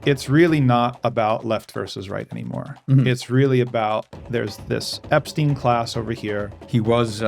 it's really not about left versus right anymore. It's really about there's this Epstein class over here. He was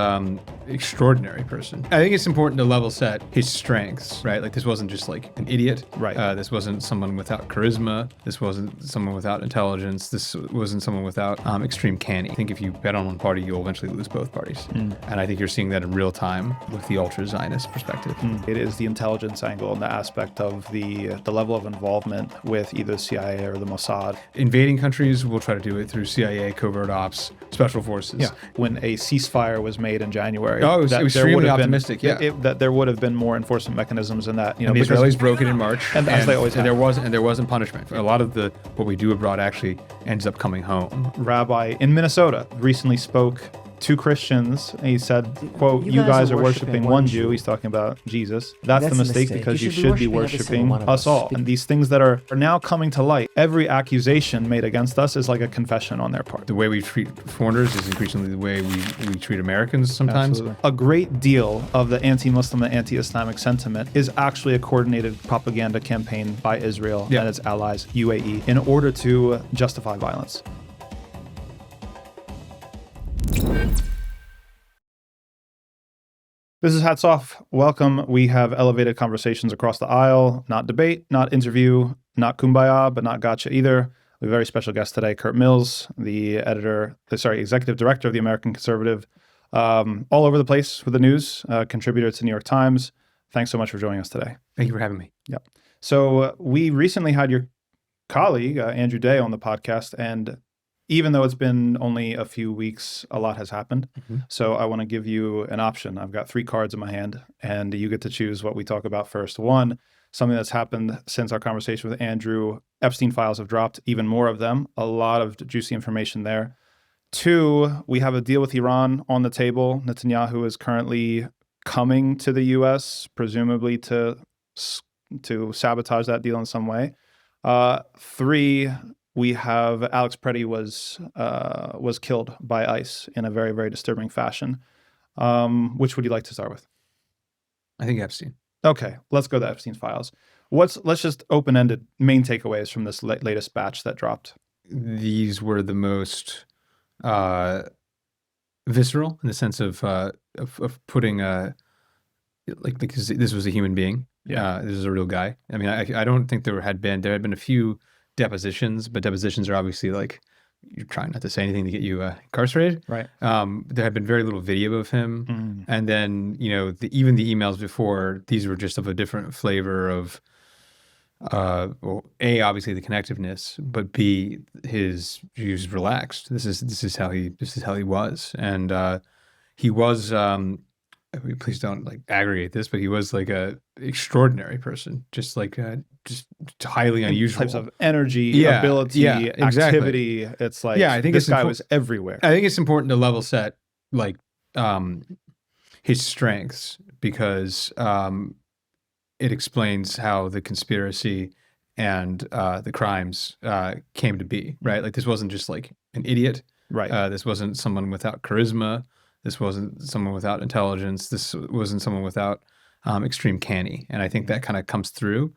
extraordinary person. I think it's important to level set his strengths, right? Like this wasn't just like an idiot. Right. This wasn't someone without charisma. This wasn't someone without intelligence. This wasn't someone without extreme canny. I think if you bet on one party, you'll eventually lose both parties. And I think you're seeing that in real time with the ultra-Zionist perspective. It is the intelligence angle and the aspect of the level of involvement with either CIA or the Mossad. Invading countries, we'll try to do it through CIA, covert ops, special forces. Yeah. When a ceasefire was made in January, it was extremely optimistic. That there would have been more enforcement mechanisms in that. The Israelis broke it in March, and as they always have. And there wasn't punishment. A lot of what we do abroad actually ends up coming home. Rabbi in Minnesota recently spoke to Christians. He said, quote, you guys are worshiping one Jew. He's talking about Jesus. That's the mistake because you should be worshiping us all. And these things that are now coming to light, every accusation made against us is like a confession on their part. The way we treat foreigners is increasingly the way we treat Americans sometimes. Absolutely. A great deal of the anti-Muslim and anti-Islamic sentiment is actually a coordinated propaganda campaign by Israel and its allies, UAE, in order to justify violence. This is Hats Off. Welcome. We have elevated conversations across the aisle, not debate, not interview, not kumbaya, but not gotcha either. We have a very special guest today, Curt Mills, the executive director of the American Conservative, all over the place with the news, contributor to New York Times. Thanks so much for joining us today. Thank you for having me. Yeah. So we recently had your colleague, Andrew Day, on the podcast, and even though it's been only a few weeks, a lot has happened. So I want to give you an option. I've got 3 cards in my hand, and you get to choose what we talk about first. 1, something that's happened since our conversation with Andrew. Epstein files have dropped, even more of them. A lot of juicy information there. 2, we have a deal with Iran on the table. Netanyahu is currently coming to the U.S., presumably to sabotage that deal in some way. 3, we have Alex Preddy was killed by ICE in a very, very disturbing fashion. Which would you like to start with? I think Epstein. Okay, let's go to Epstein files. Let's just open-ended main takeaways from this latest batch that dropped. These were the most visceral in the sense of putting because this was a human being. Yeah, this is a real guy. I mean, I don't think there had been a few depositions, but depositions are obviously like you're trying not to say anything to get you incarcerated. Right. There had been very little video of him, and then even the emails before, these were just of a different flavor of A, obviously the connectiveness, but B, he was relaxed. This is how he was, and he was. Please don't aggregate this, but he was like a extraordinary person, just highly unusual. Types of energy, ability, activity. It's like I think this guy was everywhere. I think it's important to level set his strengths because it explains how the conspiracy and the crimes came to be. Right, like this wasn't just like an idiot. Right. This wasn't someone without charisma. This wasn't someone without intelligence. This wasn't someone without extreme canny. And I think that kind of comes through.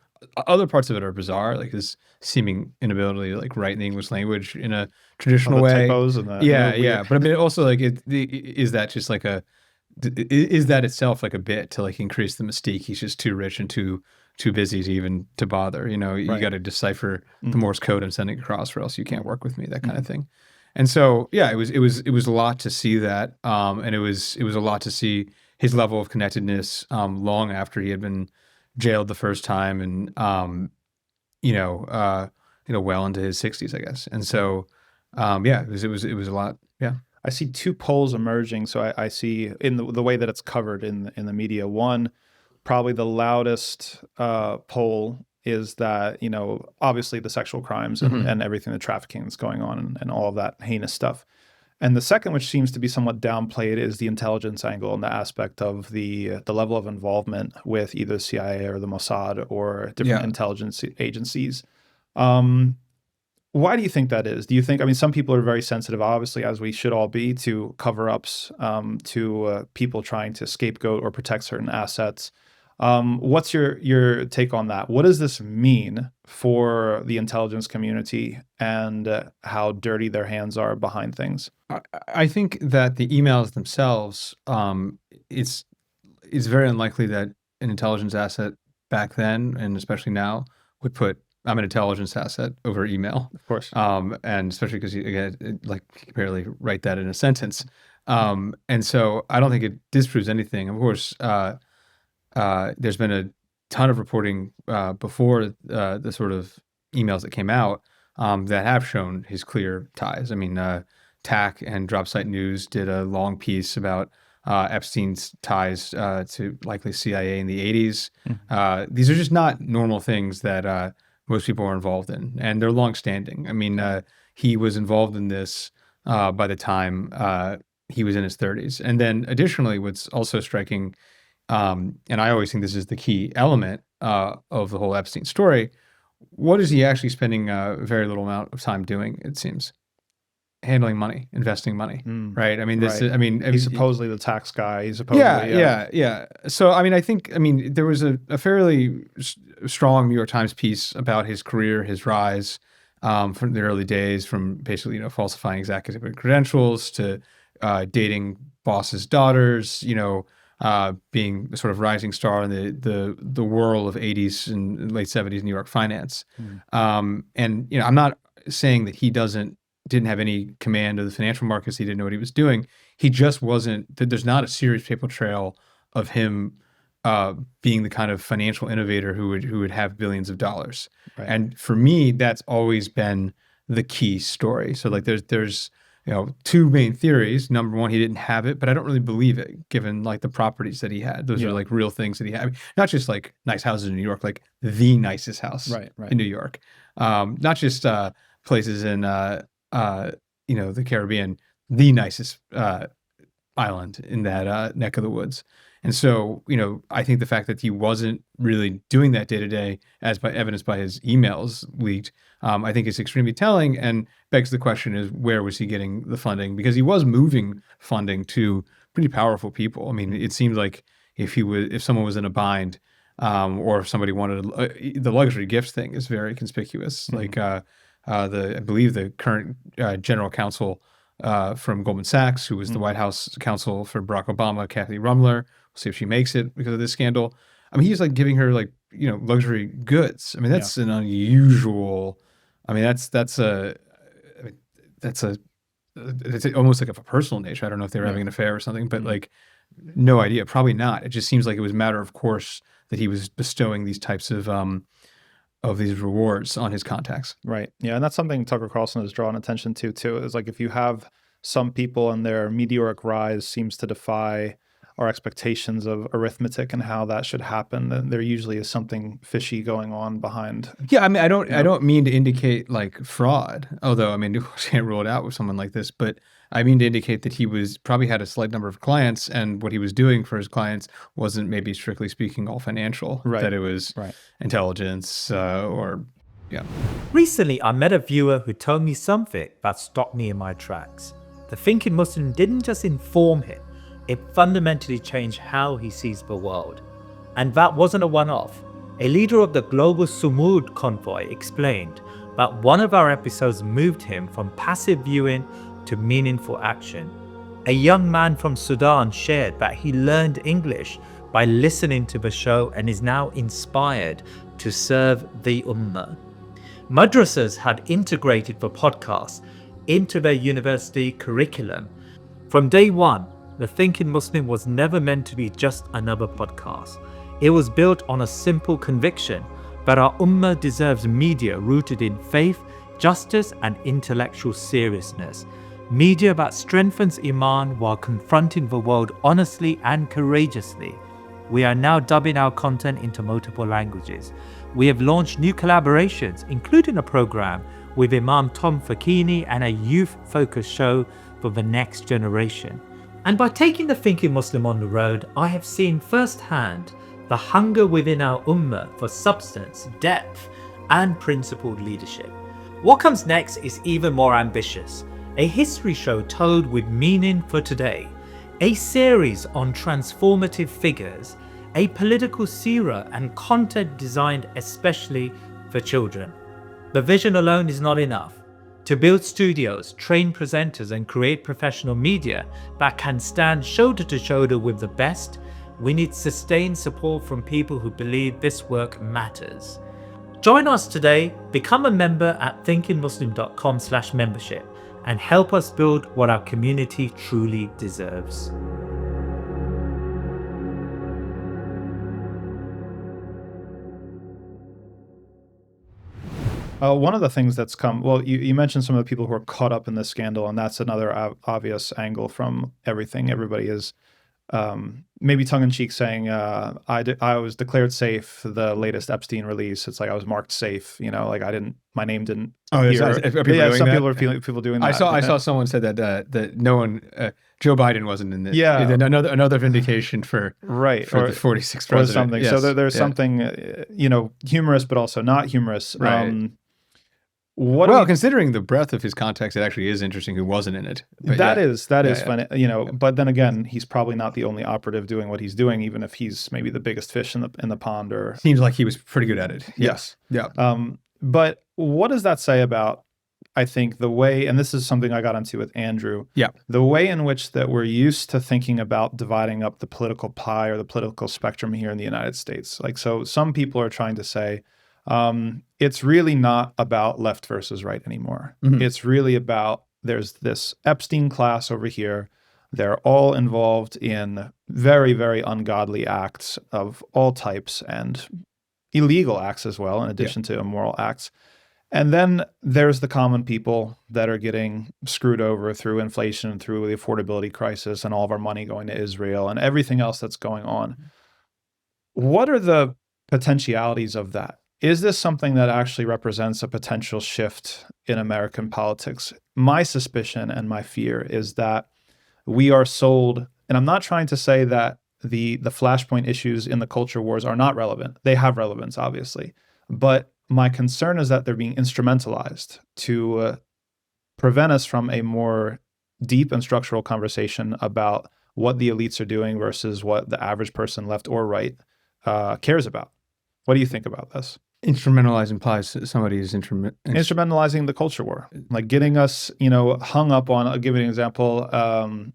Other parts of it are bizarre, like his seeming inability to write in the English language in a traditional way. Typos and that. Yeah. But I mean, also is that just is that itself like a bit to increase the mystique? He's just too rich and too busy to bother. You got to decipher the Morse code and send it across, or else you can't work with me. That kind of thing. And so, it was a lot to see that, and it was a lot to see his level of connectedness long after he had been jailed the first time, and well into his 60s, I guess. And so, it was a lot. Yeah, I see 2 polls emerging. So I see in the way that it's covered in the media. One, probably the loudest poll is that, obviously the sexual crimes and everything, the trafficking that's going on and all of that heinous stuff. And the second, which seems to be somewhat downplayed, is the intelligence angle and the aspect of the level of involvement with either CIA or the Mossad or different intelligence agencies. Why do you think that is? Do you think, some people are very sensitive, obviously, as we should all be, to cover-ups, to people trying to scapegoat or protect certain assets. What's your take on that? What does this mean for the intelligence community and how dirty their hands are behind things? I think that the emails themselves, it's very unlikely that an intelligence asset back then, and especially now, would put "I'm an intelligence asset" over email. Of course. And especially because you can barely write that in a sentence. And so I don't think it disproves anything. Of course, there's been a ton of reporting before the sort of emails that came out that have shown his clear ties. I mean, TAC and Dropsite News did a long piece about Epstein's ties to likely CIA in the 80s. These are just not normal things that most people are involved in, and they're longstanding. I mean, he was involved in this by the time he was in his 30s. And then additionally, what's also striking, and I always think this is the key element of the whole Epstein story, what is he actually spending a very little amount of time doing, it seems? Handling money, investing money, right? I mean, he's supposedly the tax guy. He's supposedly, yeah. So, I mean, there was a fairly strong New York Times piece about his career, his rise from the early days, from basically, falsifying executive credentials to dating bosses' daughters, being a sort of rising star in the whirl of 80s and late 70s New York finance. And, I'm not saying that he didn't have any command of the financial markets. He didn't know what he was doing. He just wasn't, there's not a serious paper trail of him being the kind of financial innovator who would have billions of dollars. Right. And for me, that's always been the key story. So there's two main theories. Number one, he didn't have it, but I don't really believe it, given the properties that he had. Those are real things that he had. I mean, not just nice houses in New York, the nicest house in New York. Not just places in the Caribbean, the nicest island in that neck of the woods. And so, I think the fact that he wasn't really doing that day to day, as by evidenced by his emails leaked, I think is extremely telling, and begs the question is, where was he getting the funding? Because he was moving funding to pretty powerful people. I mean, it seemed like if someone was in a bind, or if somebody wanted the luxury gifts thing is very conspicuous. I believe the current general counsel from Goldman Sachs, who was the White House counsel for Barack Obama, Kathy Rumler. We'll see if she makes it because of this scandal. I mean, he's giving her luxury goods. I mean, that's an unusual. I mean, that's almost of a personal nature. I don't know if they were having an affair or something, but no idea. Probably not. It just seems like it was a matter of course that he was bestowing these types of these rewards on his contacts. Right. Yeah. And that's something Tucker Carlson has drawn attention to too, is if you have some people and their meteoric rise seems to defy our expectations of arithmetic and how that should happen, then there usually is something fishy going on behind. Yeah. I mean, I don't mean to indicate fraud, although, I mean, you can't rule it out with someone like this, but I mean to indicate that he probably had a slight number of clients, and what he was doing for his clients wasn't, maybe strictly speaking, all financial, that it was intelligence or. Recently, I met a viewer who told me something that stopped me in my tracks. The Thinking Muslim didn't just inform him, it fundamentally changed how he sees the world. And that wasn't a one-off. A leader of the global Sumud convoy explained that one of our episodes moved him from passive viewing to meaningful action. A young man from Sudan shared that he learned English by listening to the show and is now inspired to serve the Ummah. Madrasas had integrated the podcast into their university curriculum. From day one, The Thinking Muslim was never meant to be just another podcast. It was built on a simple conviction that our Ummah deserves media rooted in faith, justice, and intellectual seriousness. Media that strengthens Iman while confronting the world honestly and courageously. We are now dubbing our content into multiple languages. We have launched new collaborations, including a program with Imam Tom and a youth-focused show for the next generation. And by taking The Thinking Muslim on the road, I have seen firsthand the hunger within our Ummah for substance, depth, and principled leadership. What comes next is even more ambitious. A history show told with meaning for today, a series on transformative figures, a political seera and content designed especially for children. The vision alone is not enough. To build studios, train presenters, and create professional media that can stand shoulder to shoulder with the best, we need sustained support from people who believe this work matters. Join us today, become a member at thinkingmuslim.com/membership, and help us build what our community truly deserves. One of the things that's you mentioned some of the people who are caught up in this scandal, and that's another obvious angle from everything. Everybody is maybe tongue-in-cheek saying, I was declared safe, the latest Epstein release. It's like I was marked safe, like my name didn't appear. Some people doing that. I saw someone said that no one, Joe Biden wasn't in this. Yeah. Another vindication for the 46th president. Or something. Yes. So there's something, humorous, but also not humorous. Right. Considering the breadth of his context, it actually is interesting who wasn't in it. But that is funny, But then again, he's probably not the only operative doing what he's doing, even if he's maybe the biggest fish in the pond. Or seems like he was pretty good at it. Yes. Yeah. But what does that say about, I think, the way, and this is something I got into with Andrew. Yeah. The way in which that we're used to thinking about dividing up the political pie or the political spectrum here in the United States. So some people are trying to say, it's really not about left versus right anymore. Mm-hmm. It's really about, there's this Epstein class over here. They're all involved in very, very ungodly acts of all types and illegal acts as well, in addition to immoral acts. And then there's the common people that are getting screwed over through inflation, through the affordability crisis, and all of our money going to Israel and everything else that's going on. What are the potentialities of that? Is this something that actually represents a potential shift in American politics? My suspicion and my fear is that we are sold, and I'm not trying to say that the flashpoint issues in the culture wars are not relevant. They have relevance, obviously. But my concern is that they're being instrumentalized to prevent us from a more deep and structural conversation about what the elites are doing versus what the average person, left or right, cares about. What do you think about this? Instrumentalize implies somebody is instrumentalizing the culture war, like getting us, hung up on. I'll give you an example. I'm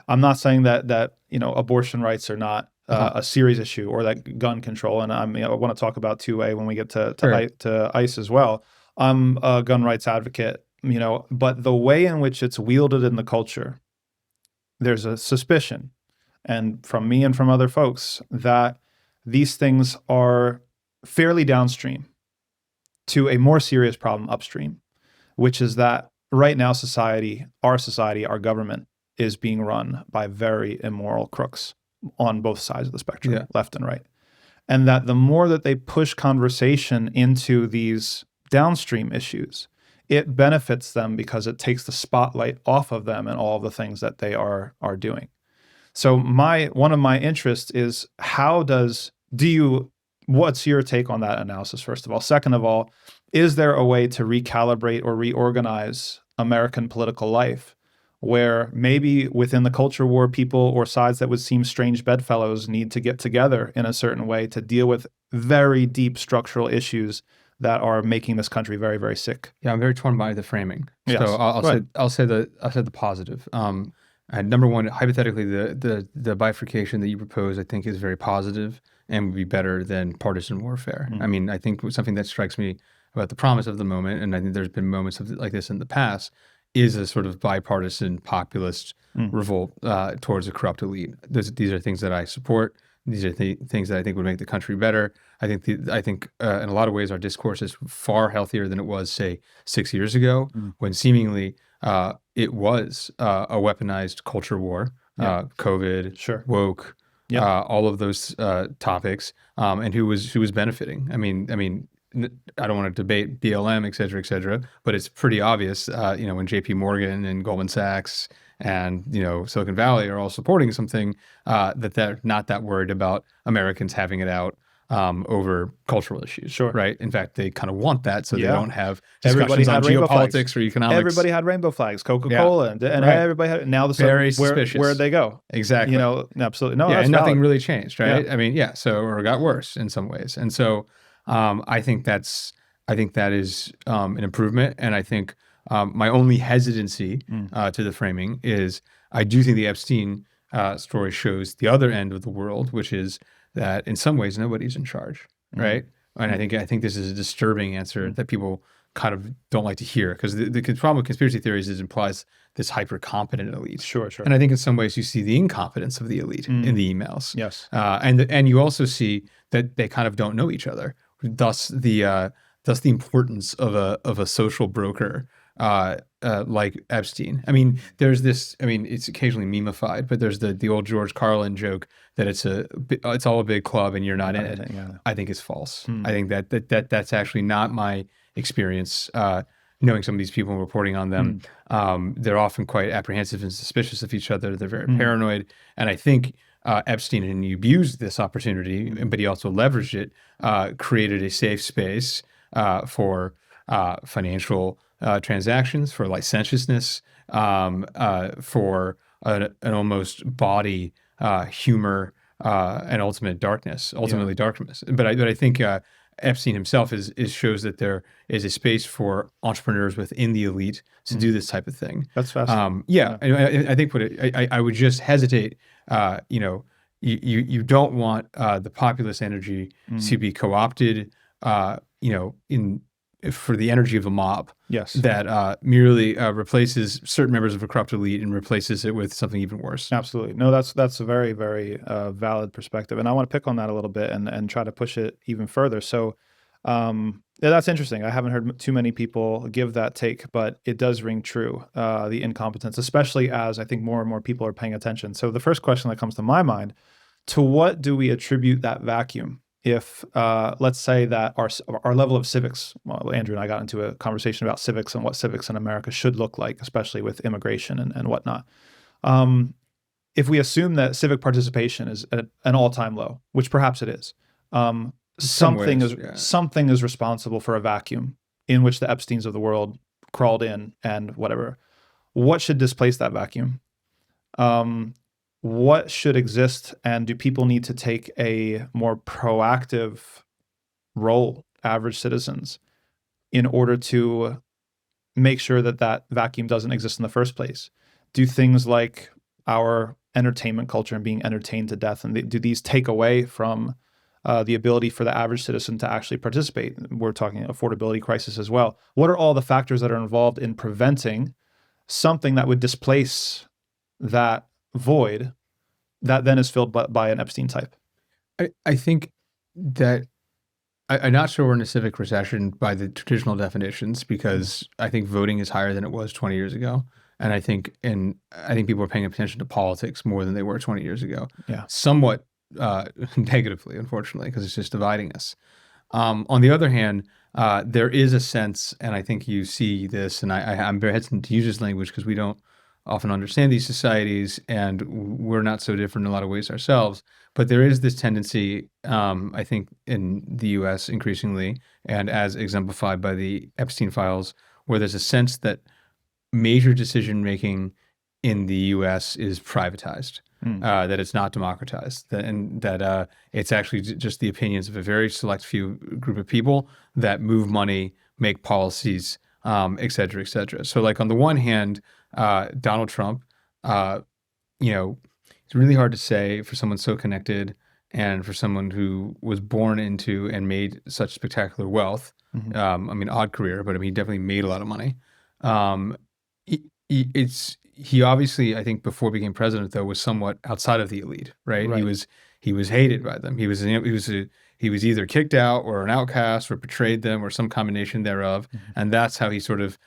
not saying that abortion rights are not a serious issue, or that gun control. And I want to talk about 2A when we get to ICE as well. I'm a gun rights advocate, but the way in which it's wielded in the culture, there's a suspicion, and from me and from other folks, that these things are fairly downstream to a more serious problem upstream, which is that right now our government is being run by very immoral crooks on both sides of the spectrum, left and right. And that the more that they push conversation into these downstream issues, it benefits them because it takes the spotlight off of them and all of the things that they are doing. So one of my interests is what's your take on that analysis, first of all? Second of all, is there a way to recalibrate or reorganize American political life where maybe within the culture war, people or sides that would seem strange bedfellows need to get together in a certain way to deal with very deep structural issues that are making this country very, very sick? Yeah, I'm very torn by the framing. Yes. So I'll say the positive. And number one, hypothetically, the bifurcation that you propose, I think, is very positive and would be better than partisan warfare. I mean, I think something that strikes me about the promise of the moment, and I think there's been moments like this in the past, is a sort of bipartisan populist revolt towards a corrupt elite. These are things that I support. These are things that I think would make the country better. I think in a lot of ways our discourse is far healthier than it was, say, 6 years ago, when seemingly it was a weaponized culture war, COVID, woke, all of those topics, and who was benefiting. I mean, I don't want to debate BLM, et cetera, but it's pretty obvious, when JP Morgan and Goldman Sachs and, Silicon Valley are all supporting something, that they're not that worried about Americans having it out over cultural issues. Sure. Right. In fact, they kind of want that, so they Yeah. don't have Everybody discussions on had rainbow flags. geopolitics or economics. Everybody had rainbow flags, Coca-Cola, and Right. everybody had. Now the Very suspicious. where'd they go? Exactly. You know, absolutely. No, Yeah, that's and nothing valid. really changed, right? Yeah. I mean, yeah. So, or it got worse in some ways, and so I think that is an improvement, and I think my only hesitancy to the framing is I do think the Epstein story shows the other end of the world, which is that in some ways nobody's in charge, right? And I think this is a disturbing answer that people kind of don't like to hear, because the problem with conspiracy theories is it implies this hyper competent elite. Sure. And I think in some ways you see the incompetence of the elite in the emails. Yes. And you also see that they kind of don't know each other. Thus the importance of a social broker like Epstein. I mean, there's this. I mean, it's occasionally memified, but there's the old George Carlin joke that it's all a big club and you're not in it. Yeah. I think it's false. I think that's actually not my experience. Knowing some of these people and reporting on them, they're often quite apprehensive and suspicious of each other. They're very paranoid, and I think Epstein, and he abused this opportunity, but he also leveraged it, created a safe space for financial transactions, for licentiousness, for an almost bawdy humor, and ultimately darkness. But I think Epstein himself shows that there is a space for entrepreneurs within the elite to do this type of thing. That's fascinating. I think I would just hesitate. You don't want the populist energy to be co-opted. For the energy of a mob. Yes. That merely replaces certain members of a corrupt elite and replaces it with something even worse. Absolutely. No, that's a very, very valid perspective. And I want to pick on that a little bit and try to push it even further. So that's interesting. I haven't heard too many people give that take, but it does ring true, the incompetence, especially as I think more and more people are paying attention. So the first question that comes to my mind, to what do we attribute that vacuum? If let's say that our level of civics, well, Andrew and I got into a conversation about civics and what civics in America should look like, especially with immigration and whatnot. If we assume that civic participation is at an all-time low, which perhaps it is, something is responsible for a vacuum in which the Epsteins of the world crawled in and whatever. What should displace that vacuum? What should exist, and do people need to take a more proactive role, average citizens, in order to make sure that vacuum doesn't exist in the first place? Do things like our entertainment culture and being entertained to death, and do these take away from the ability for the average citizen to actually participate? We're talking affordability crisis as well. What are all the factors that are involved in preventing something that would displace that void that then is filled by an Epstein type? I think that I'm not sure we're in a civic recession by the traditional definitions, because I think voting is higher than it was 20 years ago. And I think people are paying attention to politics more than they were 20 years ago. Yeah. Somewhat negatively, unfortunately, because it's just dividing us. On the other hand, there is a sense, and I think you see this, and I'm very hesitant to use this language because we don't often understand these societies, and we're not so different in a lot of ways ourselves. But there is this tendency, I think, in the U.S. increasingly, and as exemplified by the Epstein files, where there's a sense that major decision-making in the U.S. is privatized, that it's not democratized, that it's actually just the opinions of a very select few group of people that move money, make policies, et cetera, et cetera. So like on the one hand, Donald Trump, it's really hard to say for someone so connected and for someone who was born into and made such spectacular wealth. Odd career, but he definitely made a lot of money. He obviously, I think, before he became president, though, was somewhat outside of the elite, right? He was hated by them. He was either kicked out or an outcast or betrayed them or some combination thereof, and that's how he sort of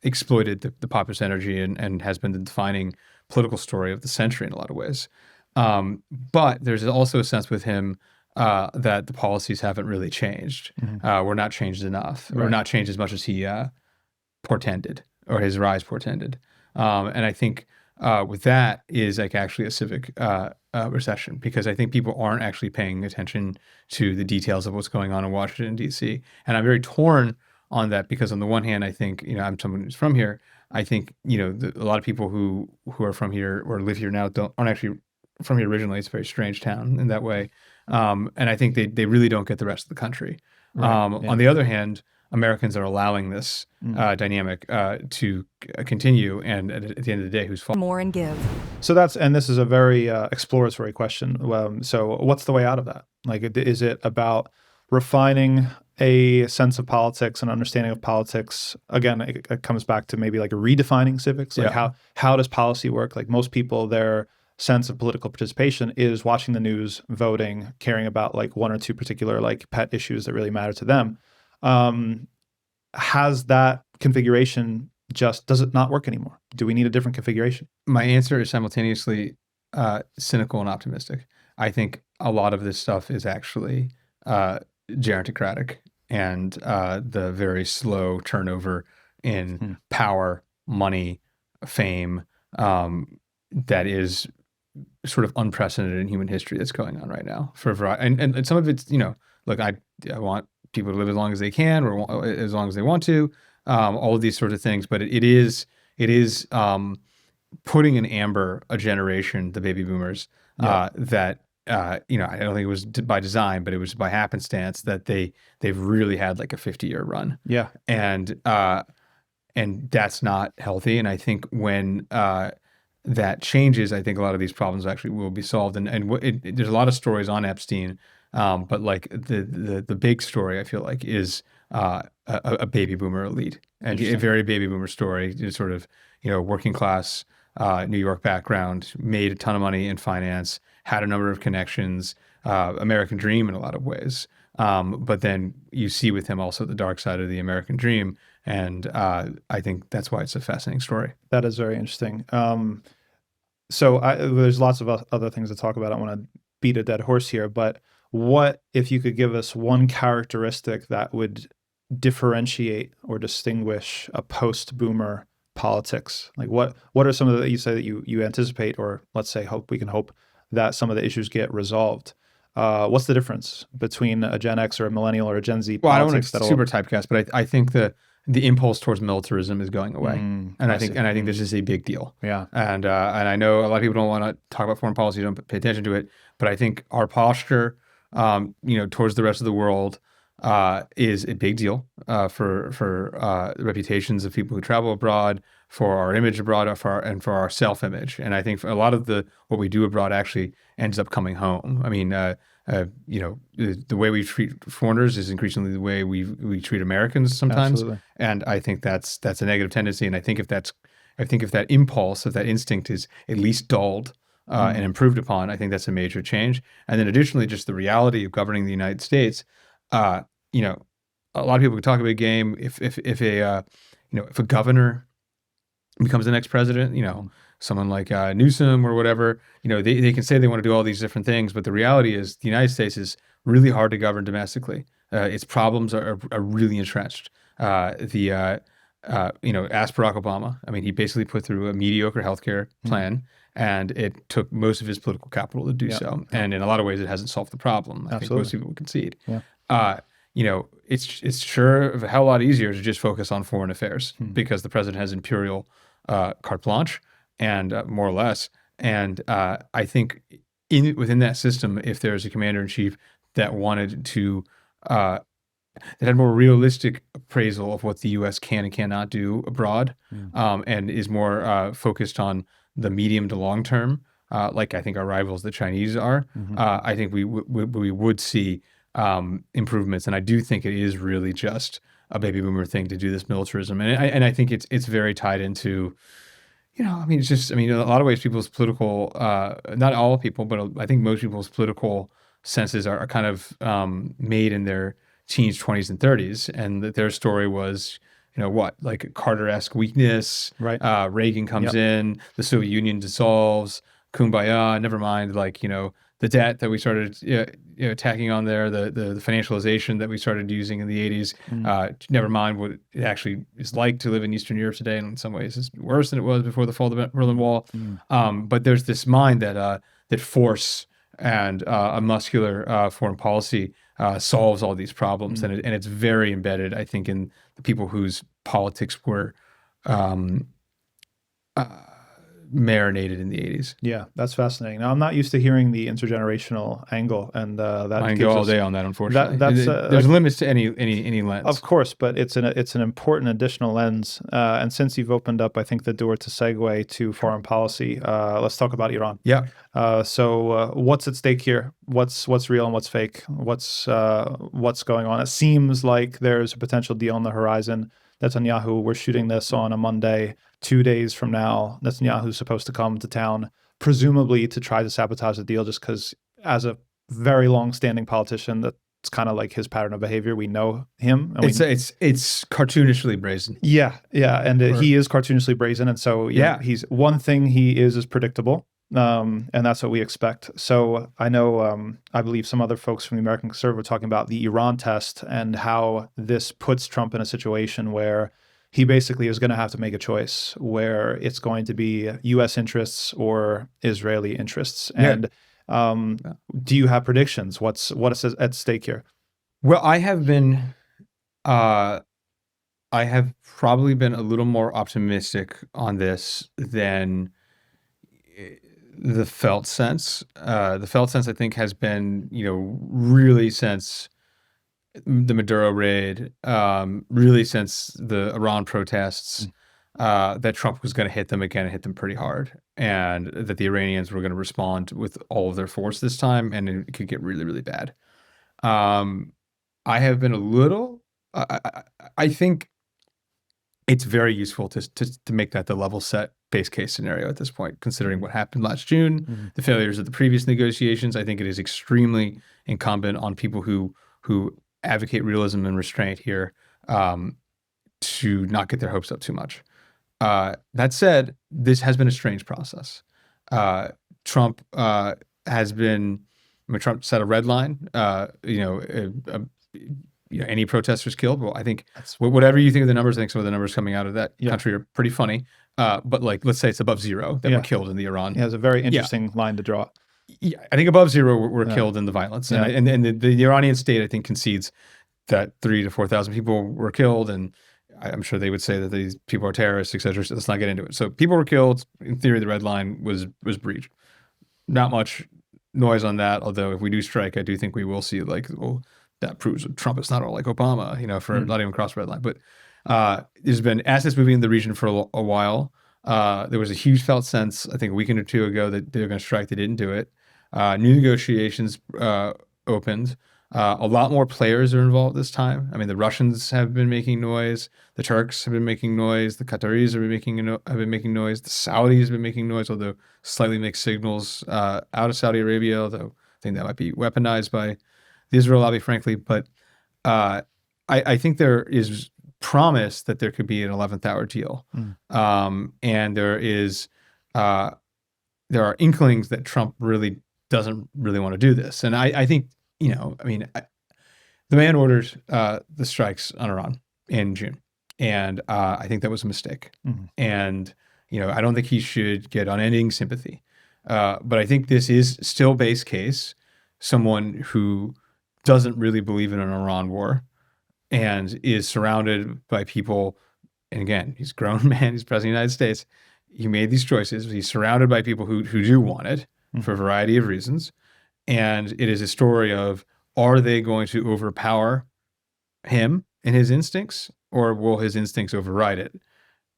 exploited the populist energy and has been the defining political story of the century in a lot of ways. But there's also a sense with him that the policies haven't really changed. We're not changed enough. Right. We're not changed as much as he portended, or his rise portended. And I think with that is like actually a civic recession, because I think people aren't actually paying attention to the details of what's going on in Washington, D.C. And I'm very torn on that, because on the one hand, I think, I'm someone who's from here. I think, a lot of people who are from here or live here now aren't actually from here originally. It's a very strange town in that way. And I think they really don't get the rest of the country. Right. On the other hand, Americans are allowing this dynamic to continue, and at the end of the day, who's fault? More and give. So this is a very exploratory question. So what's the way out of that? Like, is it about refining a sense of politics and understanding of politics? Again, it comes back to maybe like redefining civics. Like how does policy work? Like most people, their sense of political participation is watching the news, voting, caring about like one or two particular like pet issues that really matter to them. Has that configuration does it not work anymore? Do we need a different configuration? My answer is simultaneously cynical and optimistic. I think a lot of this stuff is actually gerontocratic, and the very slow turnover in power, money, fame, that is sort of unprecedented in human history that's going on right now for a variety. And some of it's, look, I want people to live as long as they can, or as long as they want to, all of these sorts of things. But it is putting in amber a generation, the baby boomers, that I don't think it was by design, but it was by happenstance that they've really had like a 50-year run. Yeah. And that's not healthy. And I think when that changes, I think a lot of these problems actually will be solved. And there's a lot of stories on Epstein, but like the big story, I feel like, is a baby boomer elite, and a very baby boomer story. It's sort of working class New York background, made a ton of money in finance, had a number of connections, American dream in a lot of ways. But then you see with him also the dark side of the American dream. And I think that's why it's a fascinating story. That is very interesting. So there's lots of other things to talk about. I don't want to beat a dead horse here, but what if you could give us one characteristic that would differentiate or distinguish a post-boomer politics? Like what are some of the, you say that you anticipate, or let's say we can hope that some of the issues get resolved. What's the difference between a Gen X or a millennial or a Gen Z politics? Well, I don't want to super typecast, but I think the impulse towards militarism is going away, and I think this is a big deal. Yeah, and I know a lot of people don't want to talk about foreign policy, don't pay attention to it, but I think our posture, towards the rest of the world, is a big deal for the reputations of people who travel abroad, for our image abroad, and for our self-image. And I think for a lot of what we do abroad actually ends up coming home. I mean, the way we treat foreigners is increasingly the way we treat Americans sometimes. Absolutely. And I think that's a negative tendency. And I think if that impulse, if that instinct is at least dulled and improved upon, I think that's a major change. And then additionally, just the reality of governing the United States. A lot of people can talk a big game. If a governor becomes the next president, someone like Newsom or whatever, they can say they want to do all these different things, but the reality is the United States is really hard to govern domestically. Its problems are really entrenched. Ask Barack Obama. I mean, he basically put through a mediocre healthcare plan, and it took most of his political capital to do so. And in a lot of ways, it hasn't solved the problem. I think most people would concede. Yeah. It's sure a hell of a lot easier to just focus on foreign affairs because the president has imperial carte blanche, and more or less. And I think within that system, if there's a commander in chief that wanted to, that had more realistic appraisal of what the U.S. can and cannot do abroad, and is more focused on the medium to long term, like I think our rivals, the Chinese, are, I think we would see improvements. And I do think it is really just a baby boomer thing to do this militarism. And I think it's very tied into, a lot of ways people's political, not all people, but I think most people's political senses are kind of made in their teens, 20s, and 30s. And that their story was, like Carter-esque weakness, right? Reagan comes in, the Soviet Union dissolves, kumbaya, never mind, the debt that we started tacking on there, the financialization that we started using in the 80s. Never mind what it actually is like to live in Eastern Europe today, and in some ways it's worse than it was before the fall of the Berlin Wall. But there's this mind that force and a muscular foreign policy solves all these problems, and it's very embedded, I think, in the people whose politics were marinated in the 80s. Yeah, that's fascinating. Now, I'm not used to hearing the intergenerational angle, and that I can go all day on that. Unfortunately, there's limits to any lens. Of course, but it's an important additional lens. And since you've opened up, I think, the door to segue to foreign policy, let's talk about Iran. Yeah. So what's at stake here? What's real and what's fake? What's going on? It seems like there's a potential deal on the horizon. Netanyahu, we're shooting this on a Monday. 2 days from now, Netanyahu's supposed to come to town, presumably to try to sabotage the deal, just because as a very long-standing politician, that's kind of like his pattern of behavior. We know him. And it's cartoonishly brazen. Yeah, and he is cartoonishly brazen, and so he's one thing he is predictable, and that's what we expect. So I know, I believe some other folks from the American Conservative were talking about the Iran test and how this puts Trump in a situation where he basically is going to have to make a choice where it's going to be U.S. interests or Israeli interests. And do you have predictions? What is at stake here? Well, I have probably been a little more optimistic on this than the felt sense. The felt sense, I think, has been, really since the Maduro raid, really since the Iran protests, that Trump was going to hit them again and hit them pretty hard, and that the Iranians were going to respond with all of their force this time, and it could get really, really bad. I have been a little, I think it's very useful to make that the level set base case scenario at this point, considering what happened last June, the failures of the previous negotiations. I think it is extremely incumbent on people who advocate realism and restraint here to not get their hopes up too much. That said, this has been a strange process. Trump Trump set a red line. Any protesters killed. Well, I think whatever you think of the numbers, I think some of the numbers coming out of that country are pretty funny. But let's say it's above zero that were killed in the Iran. Yeah, it's a very interesting line to draw. Yeah, I think above zero were killed in the violence, and the Iranian state, I think, concedes that 3,000 to 4,000 people were killed, and I'm sure they would say that these people are terrorists, etc. So let's not get into it. So people were killed. In theory, the red line was breached. Not much noise on that, although if we do strike, I do think we will see that proves Trump is not all like Obama, for not even cross the red line. But there's been assets moving in the region for a while. There was a huge felt sense, I think, a weekend or two ago that they were going to strike. They didn't do it. New negotiations opened. A lot more players are involved this time. I mean, the Russians have been making noise. The Turks have been making noise. The Qataris have been making noise. The Saudis have been making noise, although slightly mixed signals out of Saudi Arabia, although I think that might be weaponized by the Israel lobby, frankly. But I think there is promise that there could be an 11th hour deal. And there are inklings that Trump really doesn't really want to do this. And I think, the man orders the strikes on Iran in June. And I think that was a mistake. And, I don't think he should get unending sympathy. But I think this is still base case, someone who doesn't really believe in an Iran war and is surrounded by people. And again, he's a grown man, he's president of the United States. He made these choices. He's surrounded by people who do want it for a variety of reasons. And it is a story of, are they going to overpower him and his instincts, or will his instincts override it?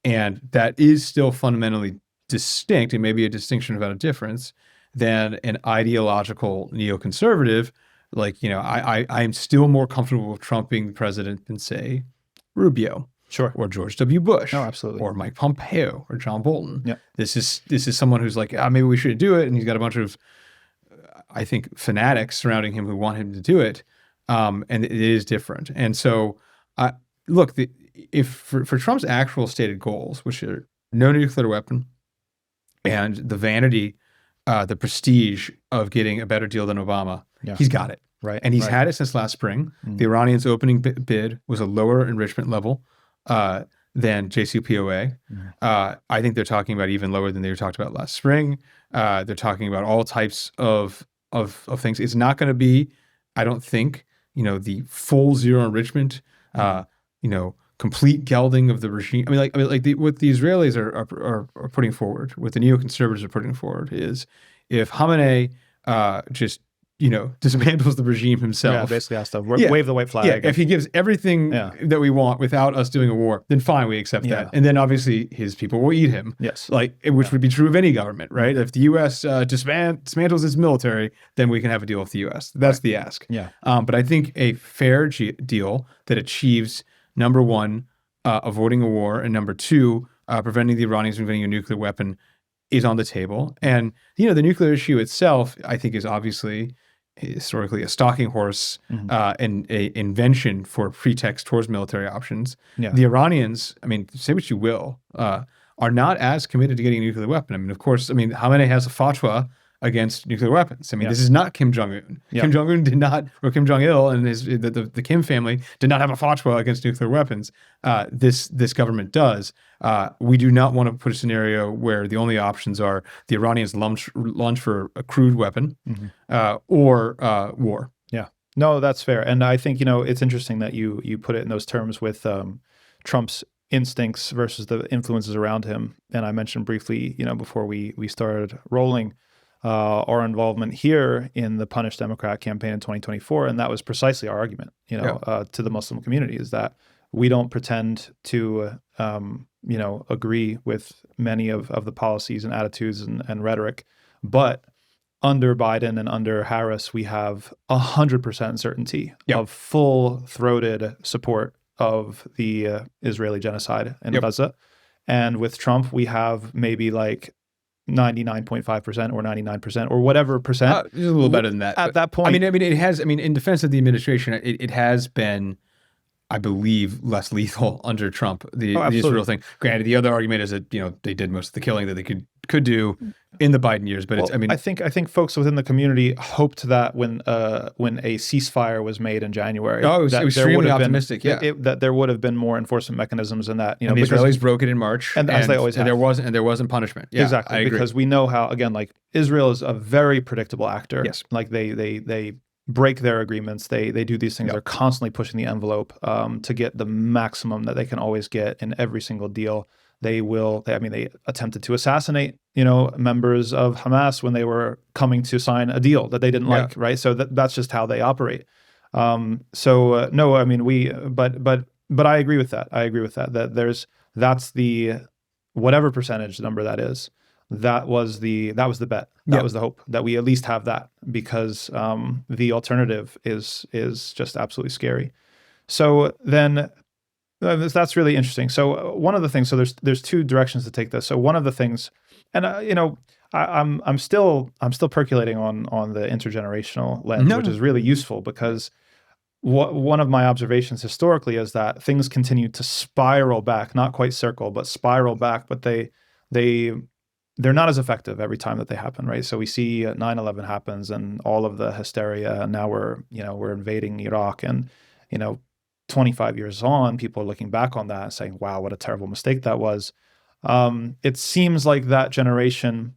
And that is still fundamentally distinct, and maybe a distinction without a difference, than an ideological neoconservative. I'm still more comfortable with Trump being the president than, say, Rubio. Sure. Or George W. Bush. Oh, absolutely. Or Mike Pompeo or John Bolton. Yeah. This is someone who's like, maybe we should do it. And he's got a bunch of, I think, fanatics surrounding him who want him to do it. And it is different. And so, for Trump's actual stated goals, which are no nuclear weapon and the vanity the prestige of getting a better deal than Obama. He's got it. Right. And he's had it since last spring. The Iranians' opening bid was a lower enrichment level than JCPOA. I think they're talking about even lower than they were talked about last spring. They're talking about all types of things. It's not going to be, I don't think, the full zero enrichment, complete gelding of the regime. What the Israelis are putting forward, what the neoconservatives are putting forward is if Khamenei just dismantles the regime himself. Yeah, basically has to wave the white flag. Yeah, if he gives everything that we want without us doing a war, then fine, we accept that. And then obviously his people will eat him. Yes. Which would be true of any government, right? If the U.S. dismantles its military, then we can have a deal with the U.S. That's the ask. Yeah. But I think a fair deal that achieves, number one, avoiding a war, and number two, preventing the Iranians from getting a nuclear weapon is on the table. And, the nuclear issue itself, I think, is obviously historically a stalking horse and a invention for pretext towards military options. Yeah. The Iranians, say what you will, are not as committed to getting a nuclear weapon. Of course, Khamenei has a fatwa against nuclear weapons. This is not Kim Jong-un. Yeah. Kim Jong-un did not, or Kim Jong-il and the Kim family did not have a fatwa against nuclear weapons. This government does. We do not want to put a scenario where the only options are the Iranians launch for a crude weapon or war. Yeah. No, that's fair. And I think, it's interesting that you put it in those terms with Trump's instincts versus the influences around him. And I mentioned briefly, before we started rolling, our involvement here in the Punish Democrat campaign in 2024. And that was precisely our argument, to the Muslim community, is that we don't pretend to, agree with many of the policies and attitudes and rhetoric. But under Biden and under Harris, we have 100% certainty of full-throated support of the Israeli genocide in Gaza. And with Trump, we have maybe 99.5% or 99% or whatever percent. It's a little better than that. At that point. It has, in defense of the administration, it has been, I believe, less lethal under Trump, the Israel thing. Granted, the other argument is that, they did most of the killing that they could do in the Biden years. But I think folks within the community hoped that when a ceasefire was made in January, it was extremely optimistic. That there would have been more enforcement mechanisms in that. And the Israelis broke it in March, and as they always have. And there wasn't punishment. Yeah, exactly, I agree. because we know how, again, Israel is a very predictable actor. Yes, they break their agreements. They do these things. They're constantly pushing the envelope to get the maximum that they can always get in every single deal. They attempted to assassinate, members of Hamas when they were coming to sign a deal that they didn't like, right? So that's just how they operate. But I agree with that. That's the, whatever percentage number that is, that was the bet. That was the hope, that we at least have that, because the alternative is just absolutely scary. So then that's really interesting. So one of the things, so there's two directions to take this. So one of the things, and I'm still percolating on the intergenerational lens, which is really useful, because one of my observations historically is that things continue to spiral back, not quite circle, but spiral back, but they're not as effective every time that they happen, right? So we see 9/11 happens and all of the hysteria, and now we're invading Iraq, and 25 years on, people are looking back on that and saying, wow, what a terrible mistake that was. It seems like that generation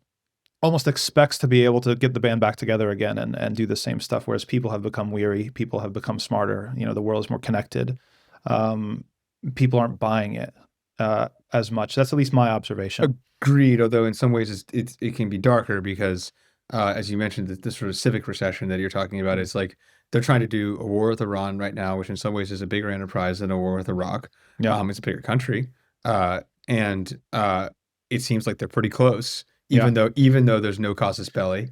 almost expects to be able to get the band back together again and do the same stuff, whereas people have become weary, people have become smarter, the world is more connected. People aren't buying it as much. That's at least my observation. Agreed, although in some ways it can be darker, because as you mentioned, this sort of civic recession that you're talking about, it's like they're trying to do a war with Iran right now, which in some ways is a bigger enterprise than a war with Iraq. It's a bigger country, and it seems like they're pretty close, even though there's no casus belli,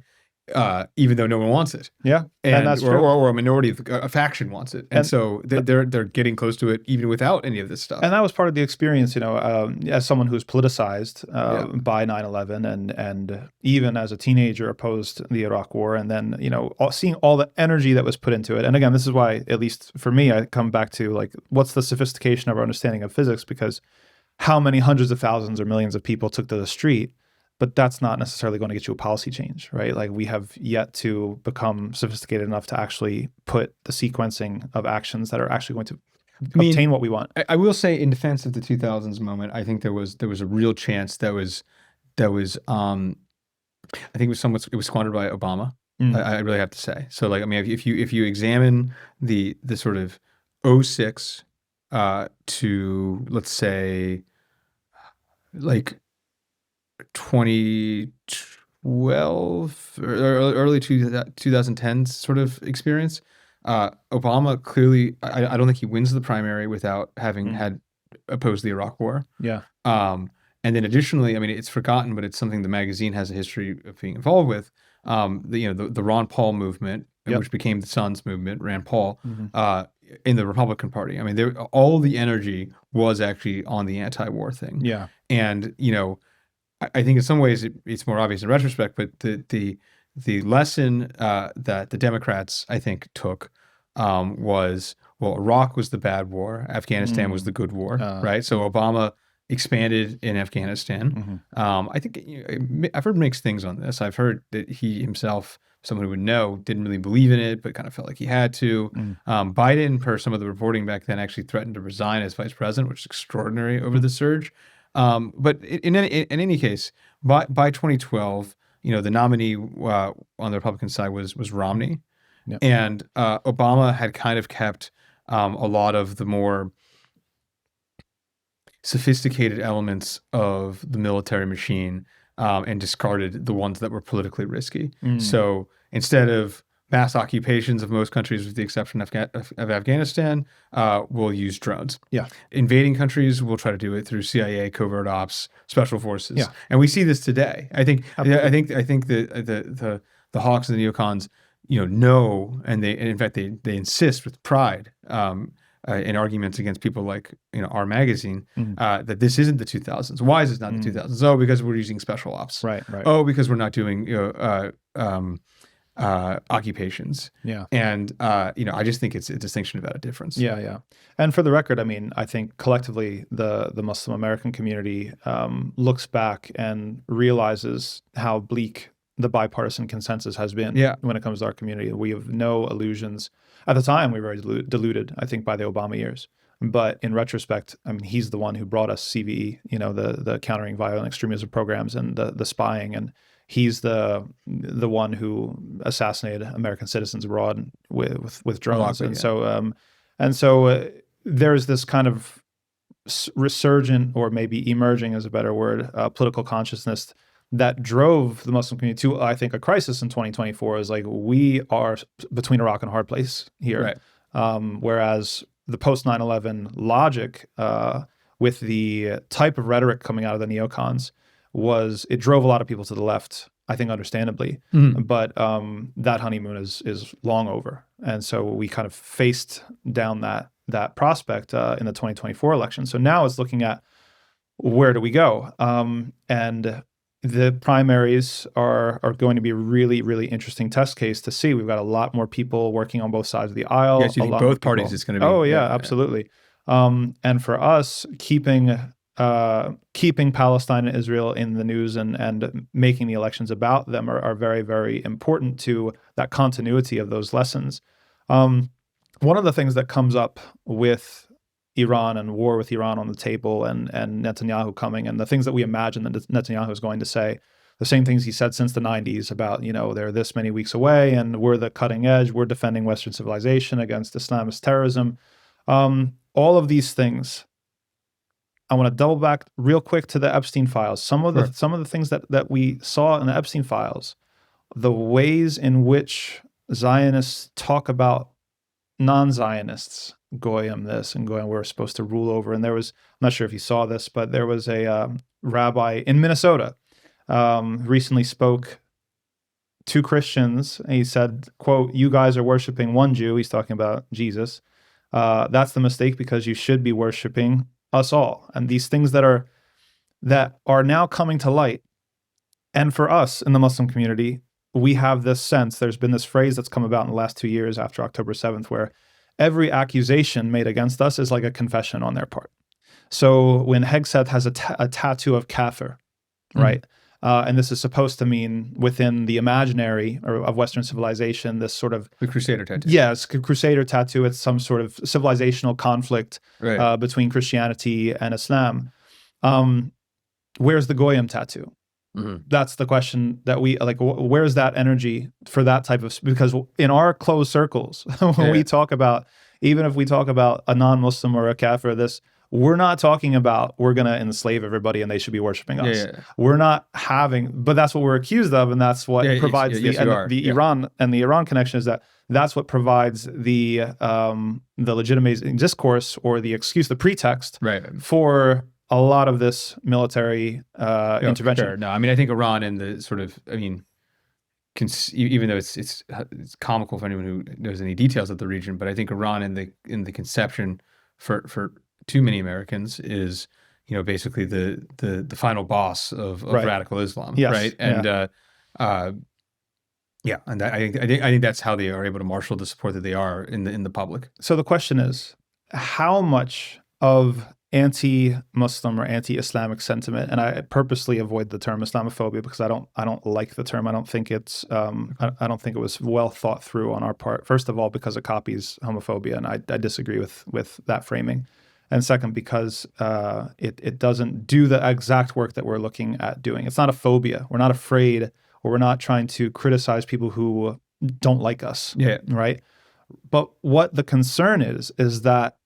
even though no one wants it. Yeah, and that's true. Or a minority of a faction wants it, and so they're getting close to it even without any of this stuff. And that was part of the experience, as someone who's politicized by 9/11, and even as a teenager opposed the Iraq War, and then seeing all the energy that was put into it. And again, this is why, at least for me, I come back to what's the sophistication of our understanding of physics, because how many hundreds of thousands or millions of people took to the street but that's not necessarily going to get you a policy change, right? Like we have yet to become sophisticated enough to actually put the sequencing of actions that are actually going to obtain what we want. I will say, in defense of the 2000s moment, I think there was a real chance that was I think it was squandered by Obama. I really have to say. So like, I mean, if you examine the sort of 06 to, let's say, like 2012 or early 2010s sort of experience, Obama clearly, I don't think he wins the primary without having had opposed the Iraq War. Yeah. And then additionally, I mean, it's forgotten, but it's something the magazine has a history of being involved with. The Ron Paul movement, which became the Sons movement, Rand Paul, in the Republican Party. I mean, all the energy was actually on the anti-war thing. Yeah. And, I think in some ways it's more obvious in retrospect, but the lesson that the Democrats, I think, took was, well, Iraq was the bad war, Afghanistan was the good war, right? So Obama expanded in Afghanistan. I think I've heard mixed things on this. I've heard that he himself, someone who would know, didn't really believe in it, but kind of felt like he had to. Biden, per some of the reporting back then, actually threatened to resign as vice president, which is extraordinary over the surge. But in any case, by 2012, the nominee on the Republican side was Romney, and Obama had kind of kept a lot of the more sophisticated elements of the military machine and discarded the ones that were politically risky. So instead of mass occupations of most countries, with the exception of Afghanistan, we'll use drones. Yeah. Invading countries, we'll try to do it through CIA, covert ops, special forces. Yeah. And we see this today. I think the hawks and the neocons, know, and in fact they insist with pride in arguments against people like our magazine that this isn't the 2000s. Why is this not the 2000s? Oh, because we're using special ops. Right. Oh, because we're not doing occupations. Yeah. And I just think it's a distinction about a difference. Yeah. And for the record, I mean, I think collectively the Muslim American community looks back and realizes how bleak the bipartisan consensus has been when it comes to our community. We have no illusions. At the time, we were very deluded, I think, by the Obama years. But in retrospect, I mean, he's the one who brought us CVE, the countering violent extremism programs and the spying. And he's the one who assassinated American citizens abroad with drones. And so there's this kind of resurgent, or maybe emerging is a better word, political consciousness that drove the Muslim community to, I think, a crisis in 2024 is like, we are between a rock and a hard place here. Right. Whereas the post 9/11 logic with the type of rhetoric coming out of the neocons it drove a lot of people to the left, I think understandably, but that honeymoon is long over. And so we kind of faced down that prospect in the 2024 election. So now it's looking at, where do we go? And the primaries are going to be a really, really interesting test case to see. We've got a lot more people working on both sides of the aisle. Yes, you think both parties is going to be. Oh, yeah, absolutely. And for us, keeping Palestine and Israel in the news and making the elections about them are very, very important to that continuity of those lessons. One of the things that comes up with Iran and war with Iran on the table and Netanyahu coming, and the things that we imagine that Netanyahu is going to say, the same things he said since the 90s about, they're this many weeks away and we're the cutting edge, we're defending Western civilization against Islamist terrorism. All of these things, I want to double back real quick to the Epstein files. Some of the things that we saw in the Epstein files, the ways in which Zionists talk about non-Zionists, Goyim this and Goyim we're supposed to rule over. And there was, I'm not sure if you saw this, but there was a rabbi in Minnesota recently spoke to Christians. And he said, quote, "You guys are worshiping one Jew." He's talking about Jesus. "That's the mistake, because you should be worshiping us all." And these things that are now coming to light. And for us in the Muslim community, we have this sense, there's been this phrase that's come about in the last 2 years after October 7th, where every accusation made against us is like a confession on their part. So when Hegseth has a tattoo of kafir, right? And this is supposed to mean within the imaginary of Western civilization, this sort of The Crusader tattoo. yeah, it's a Crusader tattoo. It's some sort of civilizational conflict Right. between Christianity and Islam. Where's the Goyim tattoo? That's the question that we like. Where's that energy for that type of? Because in our closed circles, when we talk about, even if we talk about a non-Muslim or a kafir, we're not talking about we're going to enslave everybody and they should be worshiping us. We're not having, but that's what we're accused of, and that's what provides the Iran and the Iran connection is that's what provides the legitimizing discourse or the excuse, the pretext for a lot of this military intervention. Sure. No, I mean, I think Iran and the sort of, I mean, even though it's comical for anyone who knows any details of the region, but I think Iran in the conception for too many Americans is, basically the final boss of radical Islam, right? And and I think that's how they are able to marshal the support that they are in the public. So the question is, how much of anti-Muslim or anti-Islamic sentiment, and I purposely avoid the term Islamophobia because I don't like the term. I don't think it's I don't think it was well thought through on our part. First of all, because it copies homophobia, and I disagree with that framing. And second, because it doesn't do the exact work that we're looking at doing. It's not a phobia. We're not afraid, or we're not trying to criticize people who don't like us. Right. But what the concern is that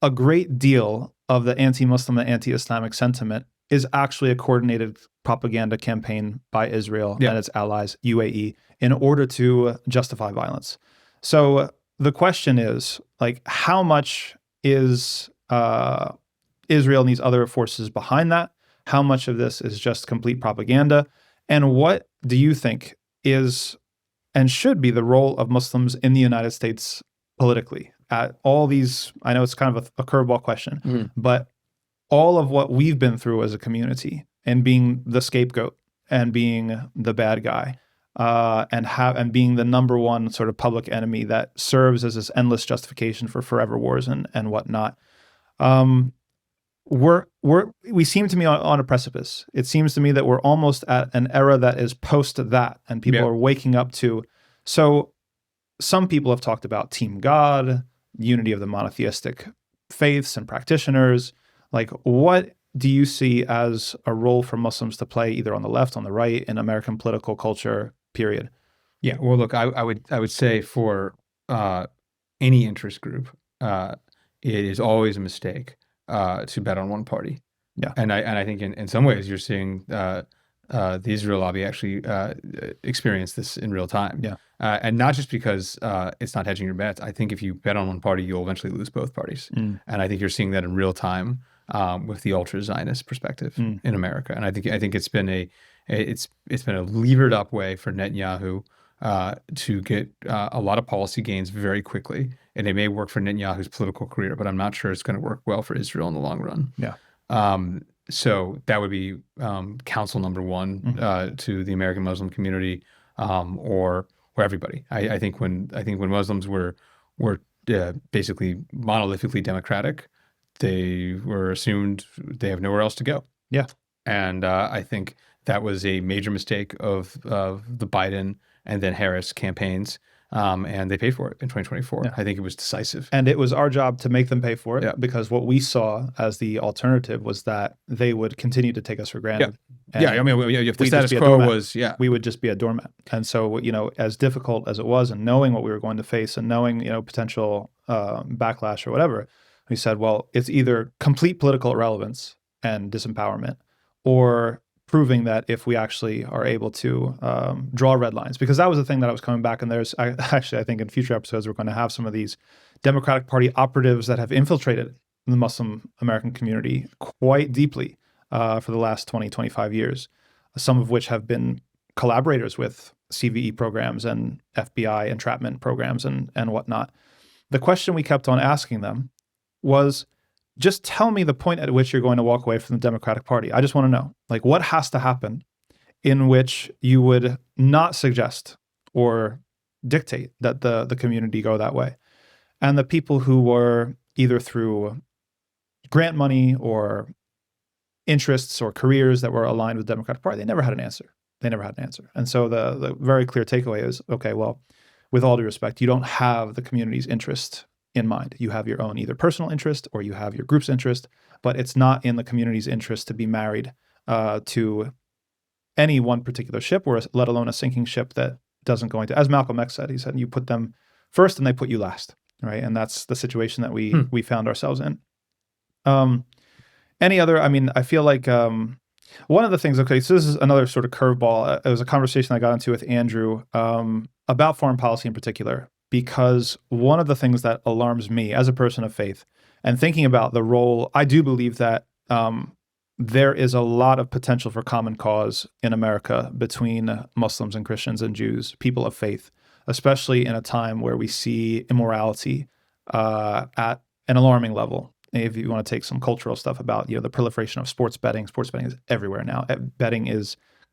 a great deal of the anti-Muslim and anti-Islamic sentiment is actually a coordinated propaganda campaign by Israel and its allies, UAE, in order to justify violence. So the question is, like, how much is Israel and these other forces behind that? How much of this is just complete propaganda? And what do you think is and should be the role of Muslims in the United States politically? At all these, I know it's kind of a curveball question, but all of what we've been through as a community and being the scapegoat and being the bad guy and being the number one sort of public enemy that serves as this endless justification for forever wars and whatnot. We seem to be on a precipice. It seems to me that we're almost at an era that is post that, and people are waking up to. So some people have talked about Team God, unity of the monotheistic faiths and practitioners. Like, what do you see as a role for Muslims to play, either on the left, on the right, in American political culture, period? Yeah, well, look, I would say for any interest group, it is always a mistake to bet on one party. Yeah, and I think in some ways you're seeing the Israel lobby actually experience this in real time. Yeah. And not just because it's not hedging your bets. I think if you bet on one party, you'll eventually lose both parties. And I think you're seeing that in real time with the ultra-Zionist perspective in America. And I think it's been a levered up way for Netanyahu to get a lot of policy gains very quickly. And it may work for Netanyahu's political career, but I'm not sure it's going to work well for Israel in the long run. Yeah. So that would be counsel number one to the American Muslim community, or everybody. I think when Muslims were basically monolithically democratic, they were assumed they have nowhere else to go. Yeah, and I think that was a major mistake of the Biden and then Harris campaigns. And they paid for it in 2024. Yeah. I think it was decisive. And it was our job to make them pay for it because what we saw as the alternative was that they would continue to take us for granted. Yeah, I mean, if the status quo was, we would just be a doormat. And so, as difficult as it was, and knowing what we were going to face and knowing, potential backlash or whatever, we said, well, it's either complete political irrelevance and disempowerment, or proving that if we actually are able to draw red lines, because that was the thing that I was coming back. And I think in future episodes, we're going to have some of these Democratic Party operatives that have infiltrated the Muslim American community quite deeply for the last 20, 25 years, some of which have been collaborators with CVE programs and FBI entrapment programs and whatnot. The question we kept on asking them was, just tell me the point at which you're going to walk away from the Democratic Party. I just want to know, like, what has to happen in which you would not suggest or dictate that the community go that way. And the people who were either through grant money or interests or careers that were aligned with the Democratic Party, they never had an answer. And so the very clear takeaway is, okay, well, with all due respect, you don't have the community's interest in mind. You have your own either personal interest or you have your group's interest, but it's not in the community's interest to be married to any one particular ship, or let alone a sinking ship that doesn't go into, as Malcolm X said, he said, you put them first and they put you last, right? And that's the situation that we found ourselves in. Any other, I mean, I feel like one of the things, okay, so this is another sort of curveball. It was a conversation I got into with Andrew about foreign policy in particular, because one of the things that alarms me as a person of faith and thinking about the role, I do believe that there is a lot of potential for common cause in America between Muslims and Christians and Jews, people of faith, especially in a time where we see immorality at an alarming level. If you want to take some cultural stuff about, the proliferation of sports betting is everywhere now.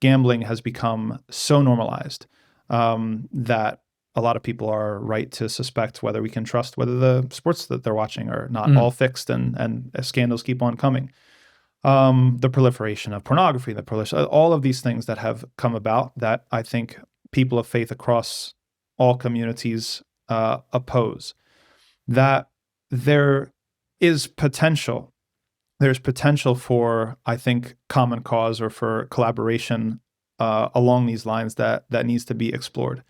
Gambling has become so normalized that a lot of people are right to suspect whether we can trust whether the sports that they're watching are not all fixed, and scandals keep on coming. The proliferation of pornography, all of these things that have come about that I think people of faith across all communities oppose. That there is potential. There's potential for, I think, common cause or for collaboration along these lines that needs to be explored.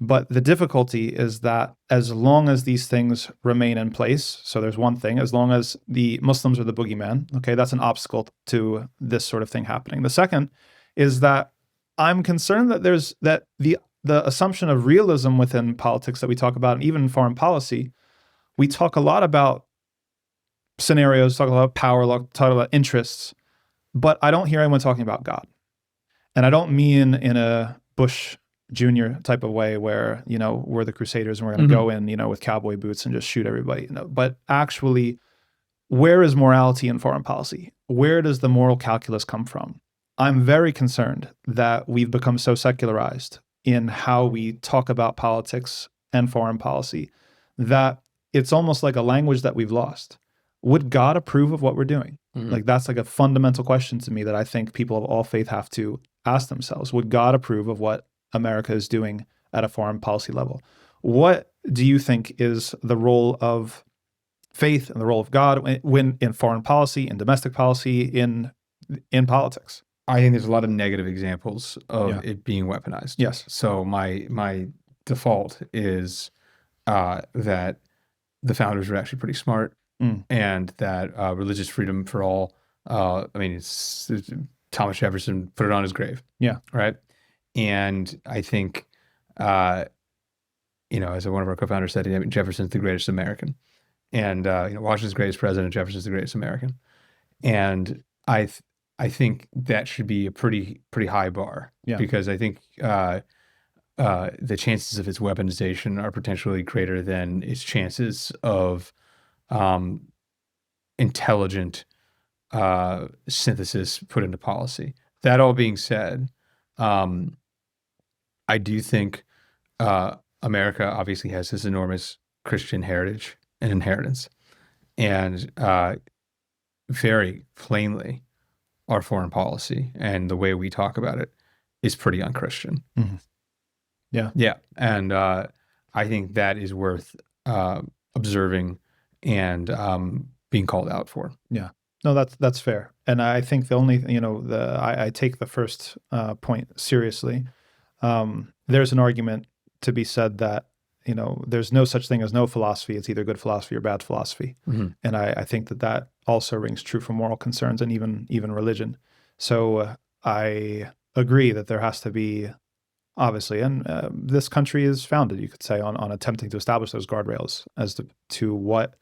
But the difficulty is that as long as these things remain in place, so there's one thing, as long as the Muslims are the boogeyman, okay, that's an obstacle to this sort of thing happening. The second is that I'm concerned that the assumption of realism within politics that we talk about, and even in foreign policy, we talk a lot about scenarios, talk a lot about power, talk about interests, but I don't hear anyone talking about God. And I don't mean in a Bush Junior type of way where, we're the Crusaders and we're going to go in, with cowboy boots and just shoot everybody, but actually, where is morality in foreign policy? Where does the moral calculus come from? I'm very concerned that we've become so secularized in how we talk about politics and foreign policy that it's almost like a language that we've lost. Would God approve of what we're doing? Like, that's like a fundamental question to me that I think people of all faith have to ask themselves. Would God approve of what America is doing at a foreign policy level? What do you think is the role of faith and the role of God when in foreign policy, in domestic policy, in politics? I think there's a lot of negative examples of it being weaponized. Yes. So my default is that the founders were actually pretty smart, and that religious freedom for all. It's Thomas Jefferson put it on his grave. Yeah. Right. And I think, as one of our co-founders said, Jefferson's the greatest American, and Washington's the greatest president. Jefferson's the greatest American, and I think that should be a pretty high bar, because I think the chances of its weaponization are potentially greater than its chances of intelligent synthesis put into policy. That all being said, I do think America obviously has this enormous Christian heritage and inheritance, and very plainly, our foreign policy and the way we talk about it is pretty unchristian. Yeah, and I think that is worth observing and being called out for. Yeah. No, that's fair. And I think the only, I take the first point seriously. There's an argument to be said that, there's no such thing as no philosophy. It's either good philosophy or bad philosophy. And I think that also rings true for moral concerns and even religion. So I agree that there has to be, obviously, and this country is founded, you could say, on attempting to establish those guardrails as to what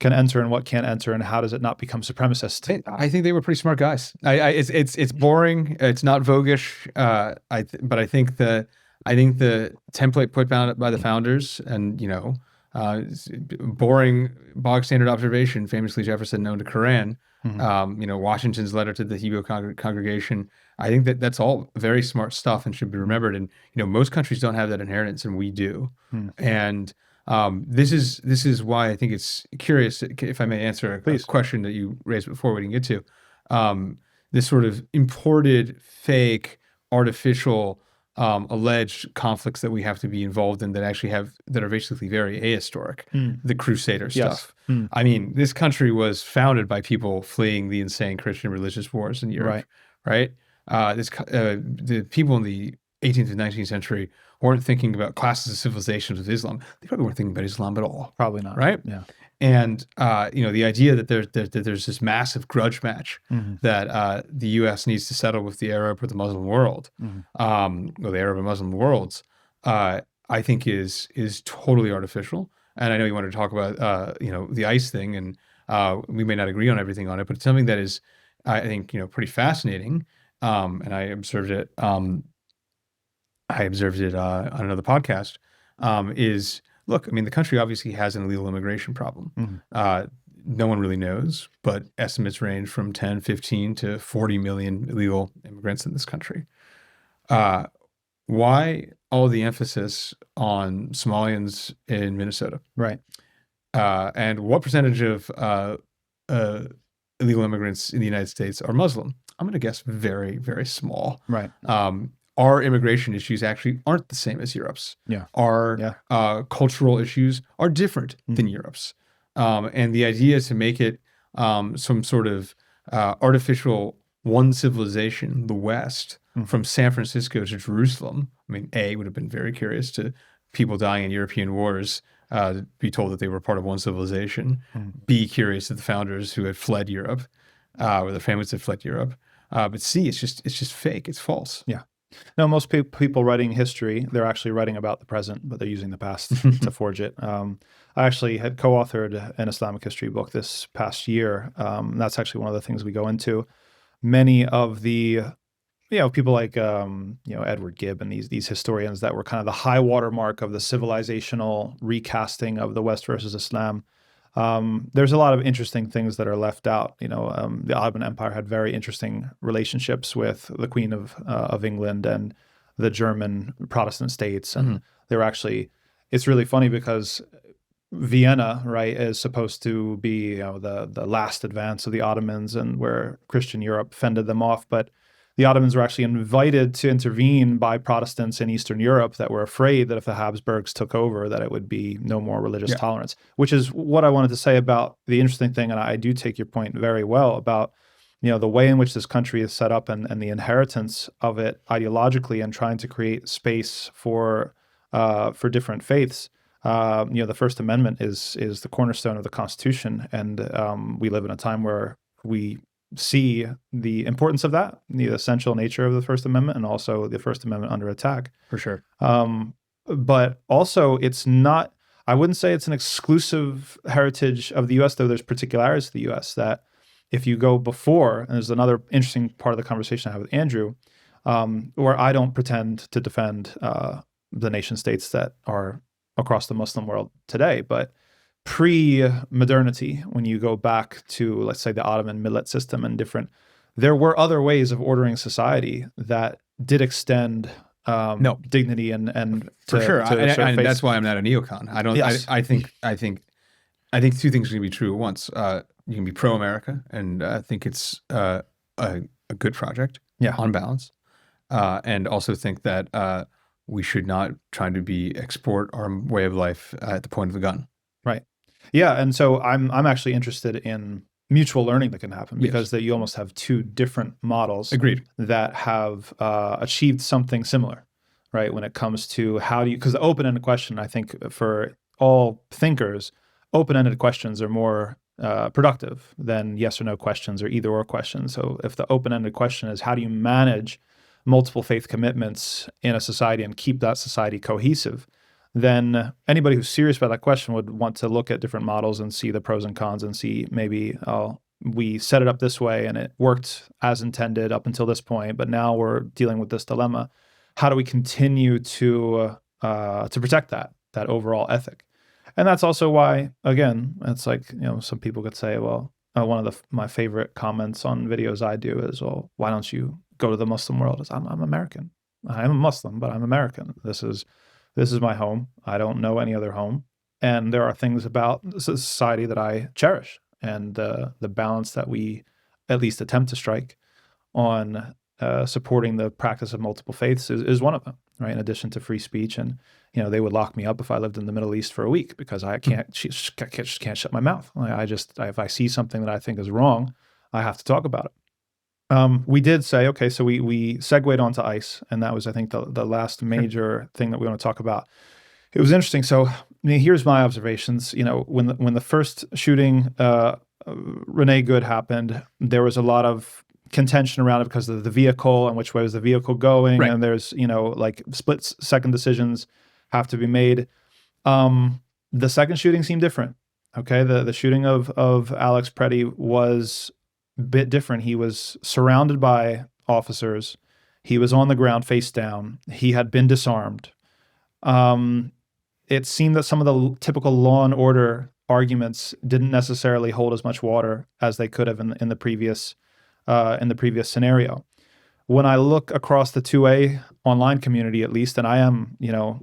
can enter and what can't enter, and how does it not become supremacist? I think they were pretty smart guys. It's boring. It's not voguish. But I think the template put down by the founders, and boring bog standard observation. Famously, Jefferson known to Quran. Washington's letter to the Hebrew congregation. I think that's all very smart stuff and should be remembered. And most countries don't have that inheritance, and we do. And this is why I think it's curious, if I may answer a question that you raised before we didn't get to. this sort of imported, fake, artificial, alleged conflicts that we have to be involved in that are basically very ahistoric. The Crusader stuff. I mean, this country was founded by people fleeing the insane Christian religious wars in Europe, right? The people in the 18th and 19th century weren't thinking about classes of civilizations with Islam. They probably weren't thinking about Islam at all. Probably not. Right? Yeah. And the idea that there's this massive grudge match that the U.S. needs to settle with the Arab or the Muslim world, or the Arab and Muslim worlds, I think is totally artificial. And I know you wanted to talk about the ICE thing, and we may not agree on everything on it, but it's something that is, I think, pretty fascinating. And I observed it. I observed it on another podcast. Look, I mean, the country obviously has an illegal immigration problem. No one really knows, but estimates range from 10, 15 to 40 million illegal immigrants in this country. Why all the emphasis on Somalians in Minnesota? Right. And what percentage of illegal immigrants in the United States are Muslim? I'm going to guess very, very small. Right. Our immigration issues actually aren't the same as Europe's. Yeah. Our cultural issues are different than Europe's. And the idea is to make it some sort of artificial one civilization, the West, from San Francisco to Jerusalem. I mean, A, would have been very curious to people dying in European wars be told that they were part of one civilization. B, curious to the founders who had fled Europe, or their families had fled Europe. But C, it's just fake. It's false. Yeah. No, most people writing history, they're actually writing about the present, but they're using the past to forge it. I actually had co-authored an Islamic history book this past year. That's actually one of the things we go into. Many of the, people like, Edward Gibb and these historians that were kind of the high watermark of the civilizational recasting of the West versus Islam. There's a lot of interesting things that are left out. The Ottoman Empire had very interesting relationships with the Queen of England and the German Protestant states, and they were actually. It's really funny because Vienna, right, is supposed to be the last advance of the Ottomans, and where Christian Europe fended them off, but the Ottomans were actually invited to intervene by Protestants in Eastern Europe that were afraid that if the Habsburgs took over, that it would be no more religious tolerance, which is what I wanted to say about the interesting thing. And I do take your point very well about, the way in which this country is set up and the inheritance of it ideologically and trying to create space for different faiths. The First Amendment is the cornerstone of the Constitution. And we live in a time where we see the importance of that, the essential nature of the First Amendment, and also the First Amendment under attack. For sure. But also it's not, I wouldn't say it's an exclusive heritage of the U.S., though there's particularities of the U.S. that if you go before, and there's another interesting part of the conversation I have with Andrew, where I don't pretend to defend the nation states that are across the Muslim world today, but pre-modernity, when you go back to, let's say, the Ottoman millet system and there were other ways of ordering society that did extend dignity and for sure. And face. That's why I'm not a neocon. I don't. Yes. I think two things can be true at once. You can be pro-America, and I think it's a good project on balance, and also think that we should not try to export our way of life at the point of the gun. Right. Yeah, and so I'm actually interested in mutual learning that can happen because that you almost have two different models. Agreed. That have achieved something similar, right? When it comes to because the open-ended question, I think for all thinkers, open-ended questions are more productive than yes or no questions or either or questions. So if the open-ended question is how do you manage multiple faith commitments in a society and keep that society cohesive, then anybody who's serious about that question would want to look at different models and see the pros and cons and see maybe, we set it up this way and it worked as intended up until this point, but now we're dealing with this dilemma. How do we continue to protect that overall ethic? And that's also why, again, it's like, some people could say, well, one of my favorite comments on videos I do is, well, why don't you go to the Muslim world? I'm American. I'm a Muslim, but I'm American. This is my home. I don't know any other home. And there are things about society that I cherish and the balance that we at least attempt to strike on supporting the practice of multiple faiths is one of them, right? In addition to free speech, and they would lock me up if I lived in the Middle East for a week because I just can't shut my mouth. If I see something that I think is wrong, I have to talk about it. We did say, okay, so we segued onto ICE, and that was, I think, the last major thing that we want to talk about. It was interesting. So, here's my observations. When the first shooting, Renee Good happened, there was a lot of contention around it because of the vehicle and which way was the vehicle going, right. And there's split-second decisions have to be made. The second shooting seemed different. Okay, the shooting of Alex Preddy was a bit different. He was surrounded by officers. He was on the ground face down. He had been disarmed. It seemed that some of the typical law and order arguments didn't necessarily hold as much water as they could have in the previous scenario. When I look across the 2A online community, at least, and I am,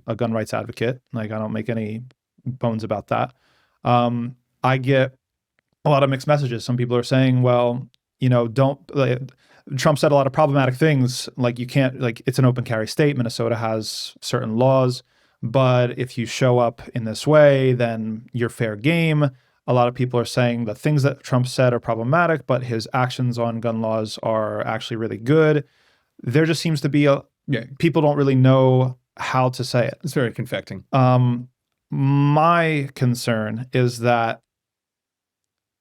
a gun rights advocate, like I don't make any bones about that. I get a lot of mixed messages. Some people are saying, well, Trump said a lot of problematic things, like you can't, like it's an open carry state. Minnesota has certain laws, but if you show up in this way, then you're fair game. A lot of people are saying the things that Trump said are problematic, but his actions on gun laws are actually really good. There just seems to be people don't really know how to say it. It's very conflicting. My concern is that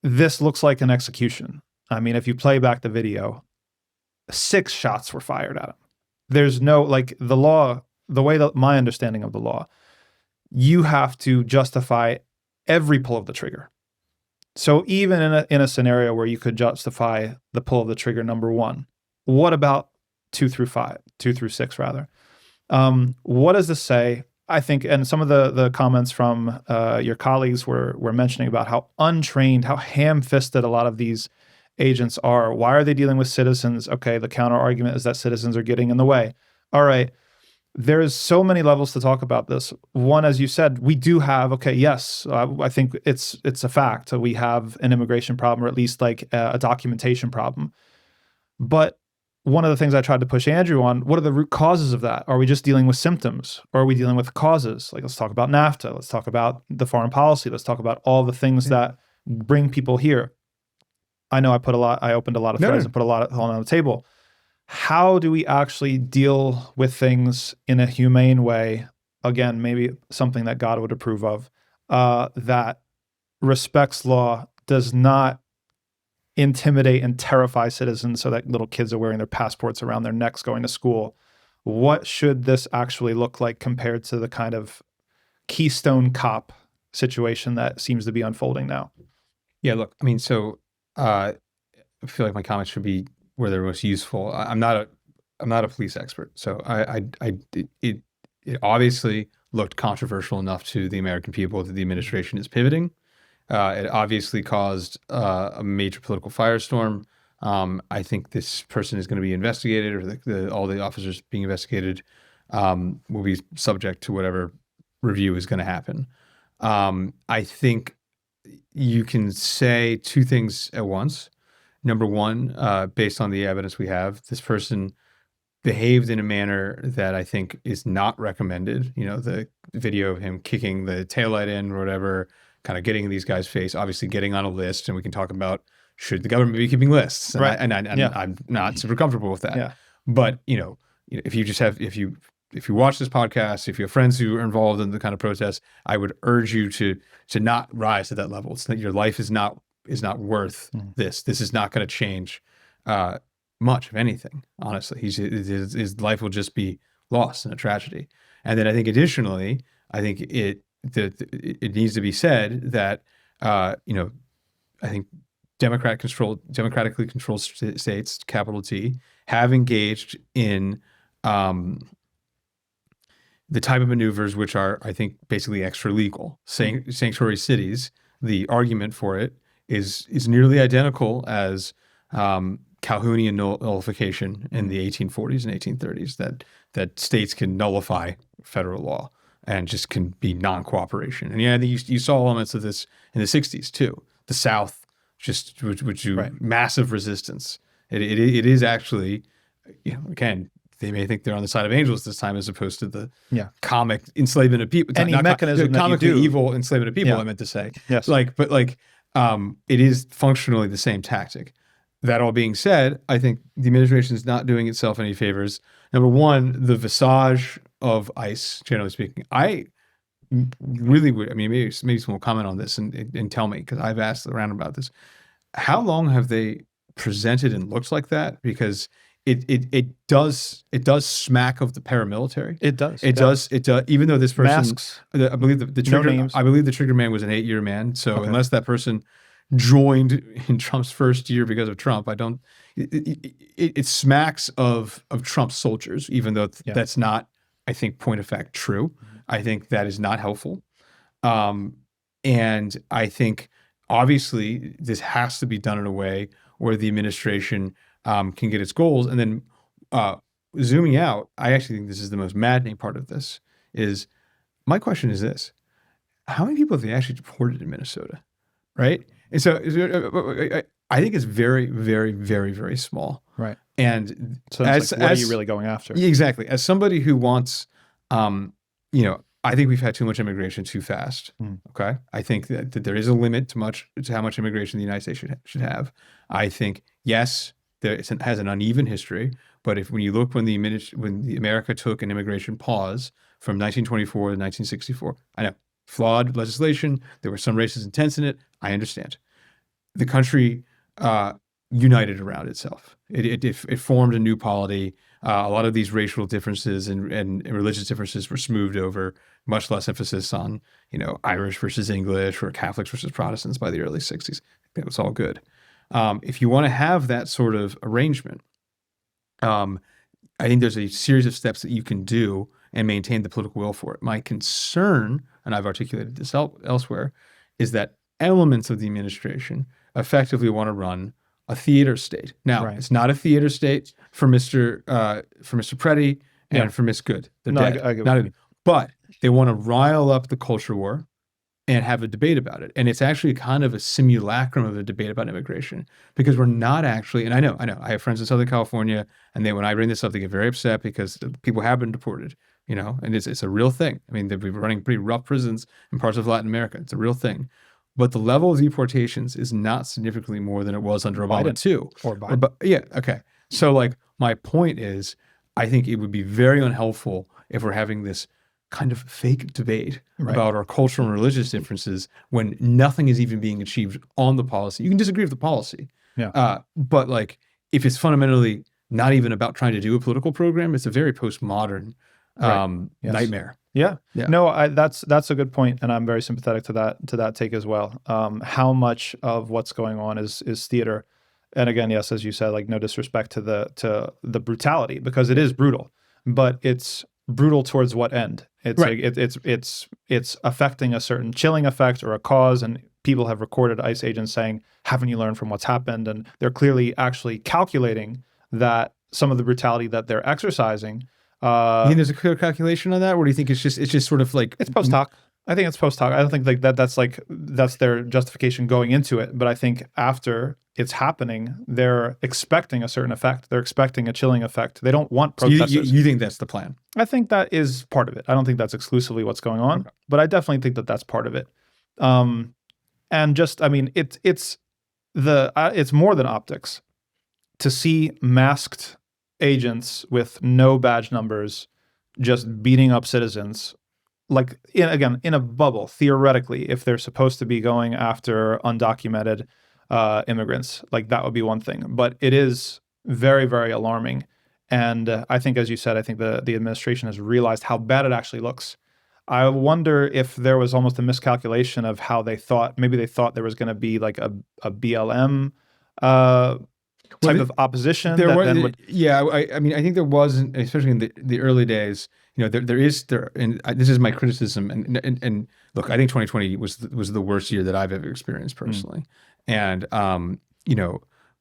this looks like an execution. I mean, if you play back the video, 6 shots were fired at him. There's no, the law, the way that my understanding of the law, you have to justify every pull of the trigger. So even in a scenario where you could justify the pull of the trigger, number 1, what about 2 through 6 rather? What does this say? I think, and some of the comments from your colleagues were mentioning about how untrained, how ham-fisted a lot of these agents are. Why are they dealing with citizens? Okay, the counter argument is that citizens are getting in the way. All right. There's so many levels to talk about this. One, as you said, we do have, yes, I think it's a fact. We have an immigration problem, or at least a documentation problem. But one of the things I tried to push Andrew on, what are the root causes of that? Are we just dealing with symptoms, or are we dealing with causes? Let's talk about NAFTA. Let's talk about the foreign policy. Let's talk about all the things that bring people here. I know I opened a lot of threads and put a lot on the table. How do we actually deal with things in a humane way? Again, maybe something that God would approve of, that respects law, does not intimidate and terrify citizens so that little kids are wearing their passports around their necks going to school. What should this actually look like compared to the kind of Keystone Cop situation that seems to be unfolding now? Yeah, look, I mean, so I feel like my comments should be where they're most useful. I'm not a police expert, so it obviously looked controversial enough to the American people that the administration is pivoting. It obviously caused a major political firestorm. I think this person is going to be investigated, or all the officers being investigated will be subject to whatever review is going to happen. I think you can say 2 things at once. Number 1, based on the evidence we have, this person behaved in a manner that I think is not recommended. The video of him kicking the taillight in or whatever, kind of getting in these guys' face, obviously getting on a list, and we can talk about should the government be keeping lists. Right. And I'm not super comfortable with that. Yeah. But if you watch this podcast, if you have friends who are involved in the kind of protests, I would urge you to not rise to that level. It's that your life is not worth this. This is not going to change much of anything, honestly. His life will just be lost in a tragedy. And then I think additionally, it needs to be said that I think democratically controlled states, capital T, have engaged in the type of maneuvers which are, I think, basically extra legal. Sanctuary cities, the argument for it is nearly identical as Calhounian nullification in the 1840s and 1830s, that states can nullify federal law and just can be non-cooperation. And I think you saw elements of this in the 60s too. The South which massive resistance It is actually, again, they may think they're on the side of angels this time as opposed to the comic enslavement of people. Any mechanism that you comically do. evil enslavement of people, Yeah. I meant to say. Yes. It is functionally the same tactic. That all being said, I think the administration is not doing itself any favors. Number one, the visage of ICE, generally speaking, I really would, maybe someone will comment on this and tell me, because I've asked around about this. How long have they presented and looked like that? Because it does smack of the paramilitary. It does. It does. Even though this person, Masks. I believe the trigger, names. I believe the trigger man was an 8-year man. So unless that person joined in Trump's first year because of Trump, I don't. It smacks of Trump's soldiers, even though that's not, I think, point of fact, true. I think that is not helpful, and I think obviously this has to be done in a way where the administration can get its goals. And then zooming out, I actually think this is the most maddening part of this. Is my question is this: how many people have they actually deported in Minnesota, right? And so I think it's very, very, very, very small. Right. And so what are you really going after? Exactly. As somebody who wants, I think we've had too much immigration too fast. Okay. I think that there is a limit to how much immigration the United States should have. I think, yes, it has an uneven history, but when you look when America took an immigration pause from 1924 to 1964, I know, flawed legislation. There were some racist intents in it. I understand. The country united around itself. It formed a new polity. A lot of these racial differences and religious differences were smoothed over. Much less emphasis on Irish versus English or Catholics versus Protestants by the early 60s. It was all good. If you want to have that sort of arrangement, I think there's a series of steps that you can do and maintain the political will for it. My concern, and I've articulated this elsewhere, is that elements of the administration effectively want to run a theater state. Now, It's not a theater state for Mr. Preddy and for Miss Good. They're dead. I get what you mean. But they want to rile up the culture war and have a debate about it. And it's actually kind of a simulacrum of a debate about immigration, because we're not actually, and I know, I have friends in Southern California, and when I bring this up, they get very upset because people have been deported, and it's a real thing. They've been running pretty rough prisons in parts of Latin America. It's a real thing. But the level of deportations is not significantly more than it was under Obama too. Or Biden. Yeah, okay. So my point is, I think it would be very unhelpful if we're having this kind of fake debate about our cultural and religious differences when nothing is even being achieved on the policy. You can disagree with the policy. But if it's fundamentally not even about trying to do a political program, it's a very postmodern nightmare. Yeah. No, that's a good point, and I'm very sympathetic to that take as well. How much of what's going on is theater, and again, yes, as you said, no disrespect to the brutality, because it is brutal, but it's brutal towards what end? It's it's affecting a certain chilling effect or a cause, and people have recorded ICE agents saying, "Haven't you learned from what's happened?" And they're clearly actually calculating that some of the brutality that they're exercising. You think there's a clear calculation on that, or do you think it's just sort of it's post hoc? I think it's post hoc. I don't think that's their justification going into it. But I think after it's happening, they're expecting a certain effect. They're expecting a chilling effect. They don't want protesters. You think that's the plan? I think that is part of it. I don't think that's exclusively what's going on, but I definitely think that that's part of it. And just, it's more than optics to see masked agents with no badge numbers just beating up citizens, in a bubble, theoretically, if they're supposed to be going after undocumented immigrants, that would be one thing. But it is very, very alarming. And I think, as you said, I think the administration has realized how bad it actually looks. I wonder if there was almost a miscalculation of how they thought. Maybe they thought there was going to be a BLM type of opposition. I think there was, especially in the early days. And this is my criticism. And look, I think 2020 was the worst year that I've ever experienced personally. And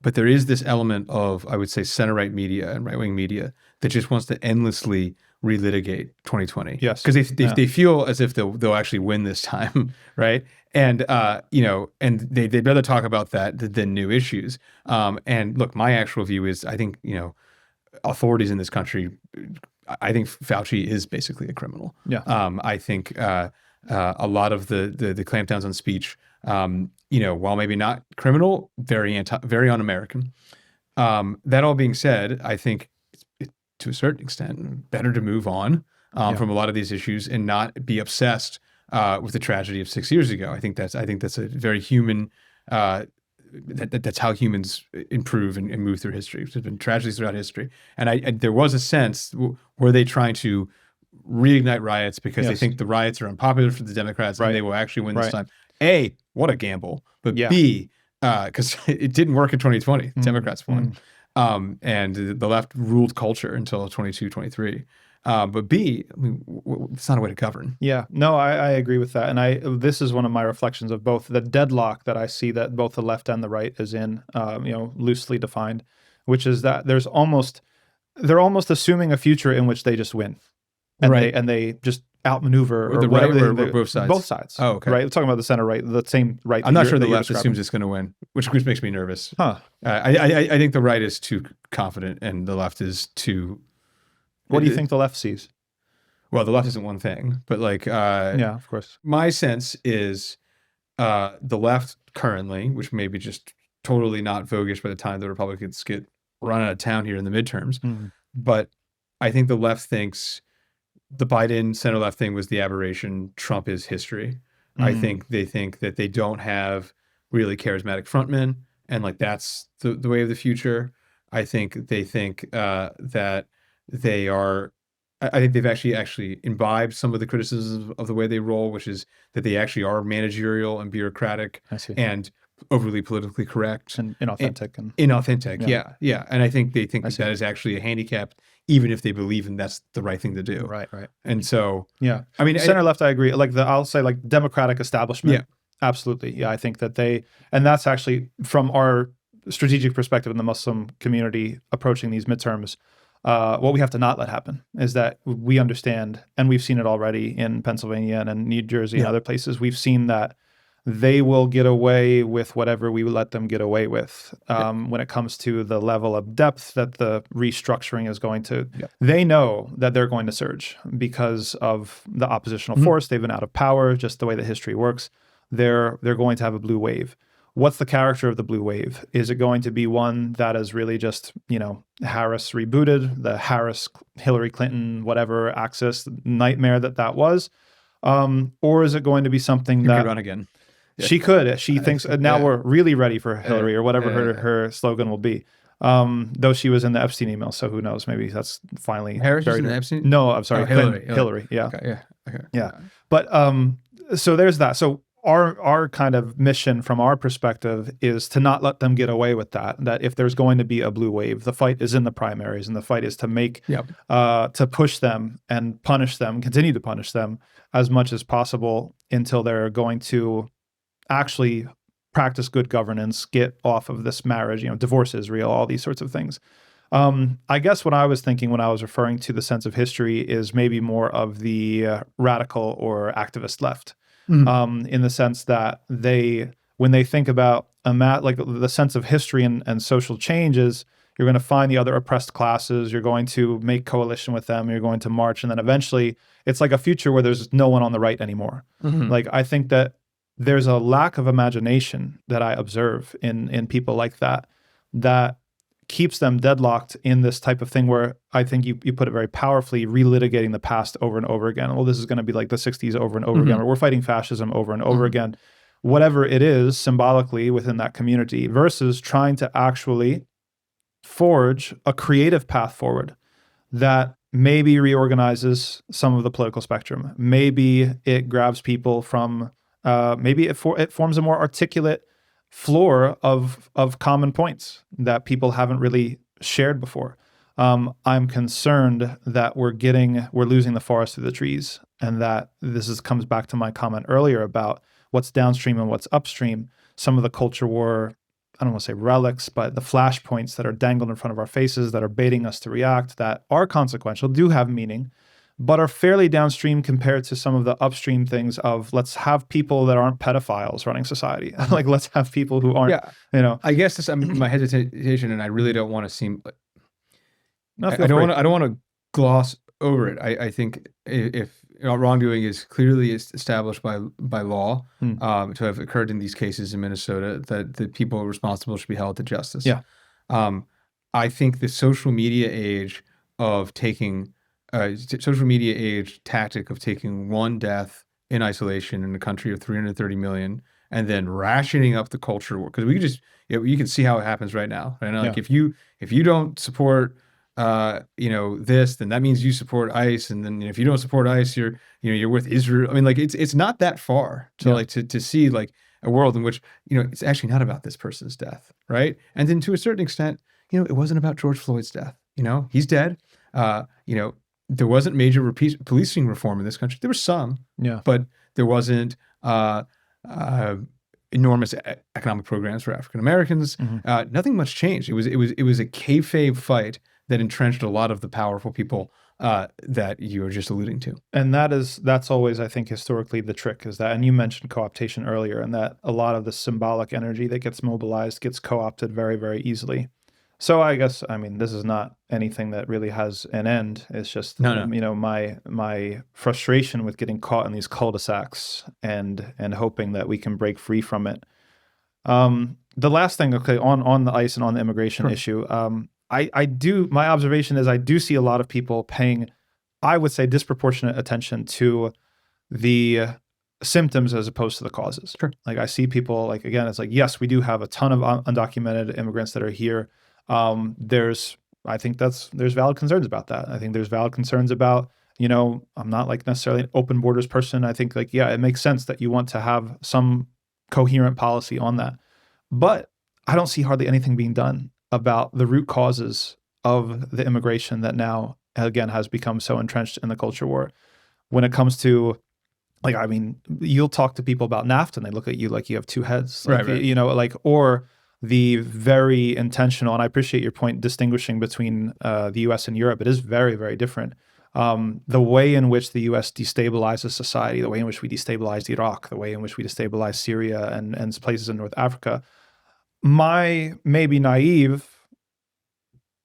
but there is this element of, I would say, center-right media and right-wing media that just wants to endlessly relitigate 2020. Yes. Because they feel as if they'll actually win this time, right? And and they'd rather talk about that than new issues. And look, my actual view is, I think, authorities in this country, I think Fauci is basically a criminal. Yeah. I think a lot of the clampdowns on speech, while maybe not criminal, very un-American. That all being said, I think to a certain extent, better to move on from a lot of these issues and not be obsessed with the tragedy of 6 years ago. I think that's a very human. That's how humans improve and move through history. There's been tragedies throughout history, and there was a sense were they trying to reignite riots because they think the riots are unpopular for the Democrats and they will actually win this time. A, what a gamble, but B, because it didn't work in 2020. Democrats won. And the left ruled culture until 22, 23. But B, I mean, it's not a way to govern. Yeah, no, I agree with that. And this is one of my reflections of both the deadlock that I see that both the left and the right is in, loosely defined, which is that they're almost assuming a future in which they just win. And they just outmaneuver or whatever. Right or both sides? Both sides. Oh, okay. Right. We're talking about the center right, the same right. I'm not sure the left assumes it's going to win, which makes me nervous. Huh. I think the right is too confident and the left is too. What do you think the left sees? Well, the left isn't one thing, but yeah, of course. My sense is the left currently, which may be just totally not voguish by the time the Republicans get run out of town here in the midterms, but I think the left thinks the Biden center-left thing was the aberration. Trump is history. I think they think that they don't have really charismatic frontmen, and that's the way of the future. I think they think that they are. I think they've actually imbibed some of the criticisms of the way they roll, which is that they actually are managerial and bureaucratic and overly politically correct and inauthentic. Inauthentic, yeah. And I think they think that is actually a handicap, even if they believe in that's the right thing to do. Right. And so, yeah. I mean, center left, I agree. I'll say democratic establishment. Yeah. Absolutely. Yeah. I think that and that's actually from our strategic perspective in the Muslim community approaching these midterms, what we have to not let happen is that we understand, and we've seen it already in Pennsylvania and in New Jersey and other places. We've seen that they will get away with whatever we let them get away with when it comes to the level of depth that the restructuring is going to. They know that they're going to surge because of the oppositional force. They've been out of power, just the way that history works. They're going to have a blue wave. What's the character of the blue wave? Is it going to be one that is really just, Harris rebooted, the Harris, Hillary Clinton, whatever axis nightmare that was? Or is it going to be something that... could run again. She could. She thinks now we're really ready for Hillary or whatever her slogan will be. Though she was in the Epstein email, so who knows? Maybe that's finally Harris was in the Epstein? No, I'm sorry, Hillary. Yeah. Okay, yeah. Yeah. But so there's that. So our kind of mission from our perspective is to not let them get away with that. That if there's going to be a blue wave, the fight is in the primaries, and the fight is to make to push them and punish them, continue to punish them as much as possible until they're going to actually practice good governance, get off of this marriage, divorce is real, all these sorts of things. I guess what I was thinking when I was referring to the sense of history is maybe more of the radical or activist left, in the sense that when they think about the sense of history and social changes, you're going to find the other oppressed classes, you're going to make coalition with them, you're going to march, and then eventually it's like a future where there's no one on the right anymore. I think that there's a lack of imagination that I observe in people like that keeps them deadlocked in this type of thing where I think you put it very powerfully, relitigating the past over and over again. Well, this is going to be like the 60s over and over again, or we're fighting fascism over and over again, whatever it is symbolically within that community, versus trying to actually forge a creative path forward that maybe reorganizes some of the political spectrum. Maybe it grabs people from... maybe it forms a more articulate floor of common points that people haven't really shared before. I'm concerned that we're losing the forest through the trees, and that comes back to my comment earlier about what's downstream and what's upstream. Some of the culture war, I don't want to say relics, but the flashpoints that are dangled in front of our faces that are baiting us to react, that are consequential, do have meaning. but are fairly downstream compared to some of the upstream things of let's have people that aren't pedophiles running society. Like let's have people who aren't, I guess this, my hesitation, and I really don't want to seem, No, I feel don't free. want to, gloss over it. I think if wrongdoing is clearly established by law to have occurred in these cases in Minnesota, that the people responsible should be held to justice. Yeah. I think the social media age tactic of taking one death in isolation in a country of 330 million and then rationing up the culture, because we could just, you can see how it happens right now. Right now, like if you don't support this, then that means you support ICE, and then if you don't support ICE, you're with Israel. I mean, like it's not that far to to see like a world in which it's actually not about this person's death, right? And then to a certain extent, it wasn't about George Floyd's death. He's dead. There wasn't major policing reform in this country. There was some, but there wasn't enormous economic programs for African Americans. Nothing much changed. It was a kayfabe fight that entrenched a lot of the powerful people that you were just alluding to. And that's always, I think, historically the trick is that, and you mentioned co-optation earlier, and that a lot of the symbolic energy that gets mobilized gets co-opted very, very easily. So I guess, this is not anything that really has an end. It's just, my frustration with getting caught in these cul-de-sacs and hoping that we can break free from it. The last thing, on the ICE and on the immigration issue, my observation is I do see a lot of people paying, I would say, disproportionate attention to the symptoms as opposed to the causes. Sure. Like I see people like, again, it's like, yes, we do have a ton of undocumented immigrants that are here. There's valid concerns about that. I think there's valid concerns about, I'm not like necessarily an open borders person. I think like, it makes sense that you want to have some coherent policy on that. But I don't see hardly anything being done about the root causes of the immigration that now, again, has become so entrenched in the culture war. When it comes to, you'll talk to people about NAFTA and they look at you like you have two heads. Like, right. Or the very intentional, and I appreciate your point distinguishing between the US and Europe. It is very, very different. The way in which the US destabilizes society, the way in which we destabilized Iraq, the way in which we destabilized Syria and places in North Africa, my maybe naive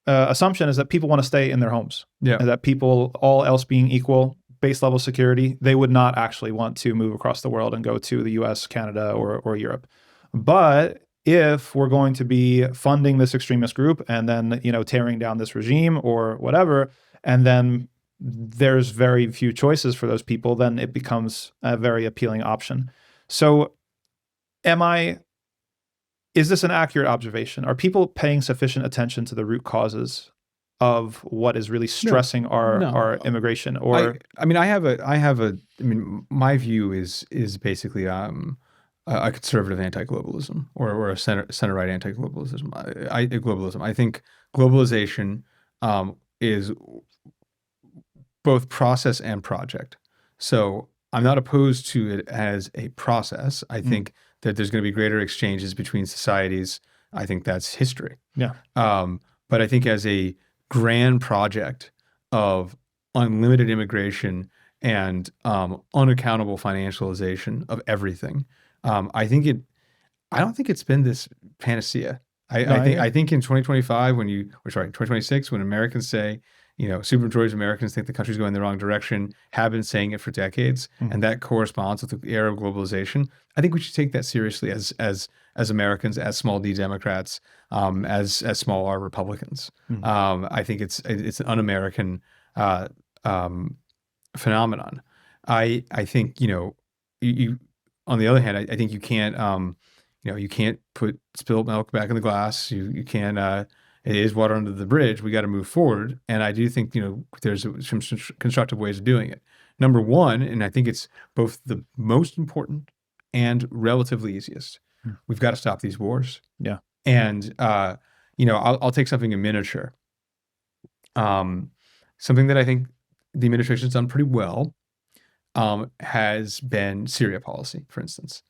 assumption is that people want to stay in their homes. Yeah. And that people, all else being equal, base level security, they would not actually want to move across the world and go to the US, Canada, or Europe. But if we're going to be funding this extremist group and then, tearing down this regime or whatever, and then there's very few choices for those people, then it becomes a very appealing option. So is this an accurate observation? Are people paying sufficient attention to the root causes of what is really stressing our immigration? Or my view is basically a conservative anti-globalism or a center-right anti-globalism. Globalism. I think globalization is both process and project. So I'm not opposed to it as a process. I think that there's going to be greater exchanges between societies. I think that's history. Yeah. But I think as a grand project of unlimited immigration and unaccountable financialization of everything, I don't think it's been this panacea. I think in 2025, 2026, when Americans say, supermajority of Americans think the country's going the wrong direction, have been saying it for decades, and that corresponds with the era of globalization. I think we should take that seriously as Americans, as small D Democrats, as small R Republicans. I think it's an un-American phenomenon. I think you on the other hand, I think you can't you can't put spilled milk back in the glass. You can't. It is water under the bridge. We got to move forward. And I do think, there's some constructive ways of doing it. Number one, and I think it's both the most important and relatively easiest, we've got to stop these wars. Yeah. And, I'll take something in miniature. Something that I think the administration's done pretty well has been Syria policy, for instance.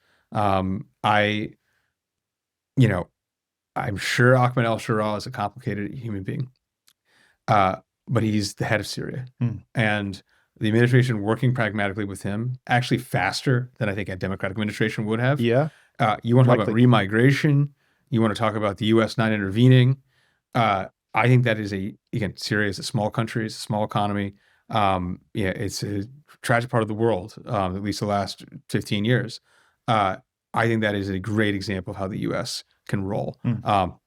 I'm sure Ahmed al-Sharaa is a complicated human being, but he's the head of Syria. And the administration working pragmatically with him, actually faster than I think a Democratic administration would have. Yeah. You want to talk about Likely. remigration. You want to talk about the U.S. not intervening. I think that is Syria is a small country. It's a small economy. It's a tragic part of the world, at least the last 15 years. I think that is a great example of how the U.S. can roll.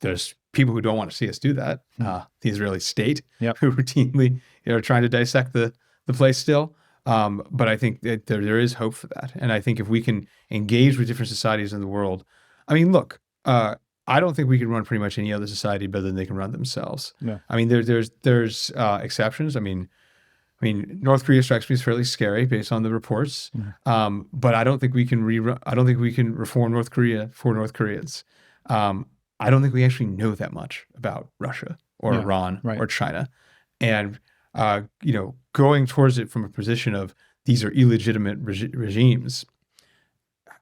There's people who don't want to see us do that. The Israeli state, who routinely are trying to dissect the place still. But I think that there is hope for that. And I think if we can engage with different societies in the world, I mean, look, I don't think we can run pretty much any other society better than they can run themselves. Yeah. I mean, there's exceptions. I mean, North Korea strikes me as fairly scary based on the reports. But I don't think we can reform North Korea for North Koreans. I don't think we actually know that much about Russia or Iran or China, and going towards it from a position of these are illegitimate regimes.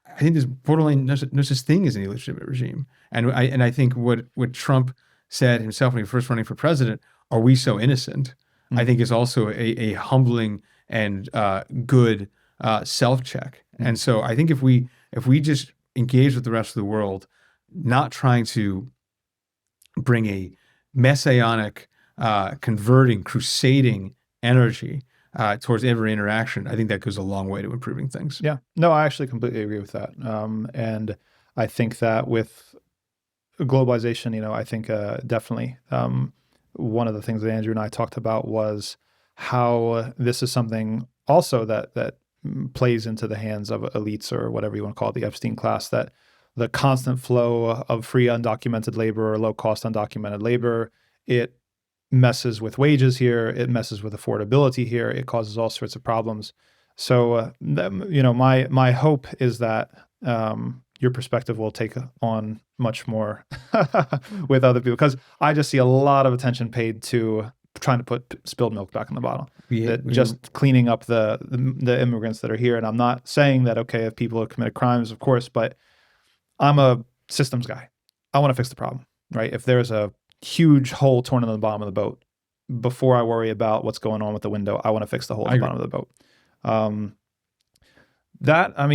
I think there's borderline no such thing as an illegitimate regime. And I think what Trump said himself when he was first running for president, are we so innocent? I think is also a humbling and good self-check. And so I think if we just engage with the rest of the world, not trying to bring a messianic, converting, crusading energy towards every interaction, I think that goes a long way to improving things. Yeah, no, I actually completely agree with that. And I think that with globalization, I think definitely one of the things that Andrew and I talked about was how this is something also that plays into the hands of elites, or whatever you want to call it, the Epstein class, that the constant flow of free undocumented labor or low cost undocumented labor, it messes with wages here, it messes with affordability here, it causes all sorts of problems. So, my hope is that your perspective will take on much more with other people, because I just see a lot of attention paid to trying to put spilled milk back in the bottle, just cleaning up the immigrants that are here. And I'm not saying that, okay, if people have committed crimes, of course, but I'm a systems guy. I want to fix the problem, right? If there's a huge hole torn in the bottom of the boat, before I worry about what's going on with the window, I want to fix the hole in the bottom of the boat.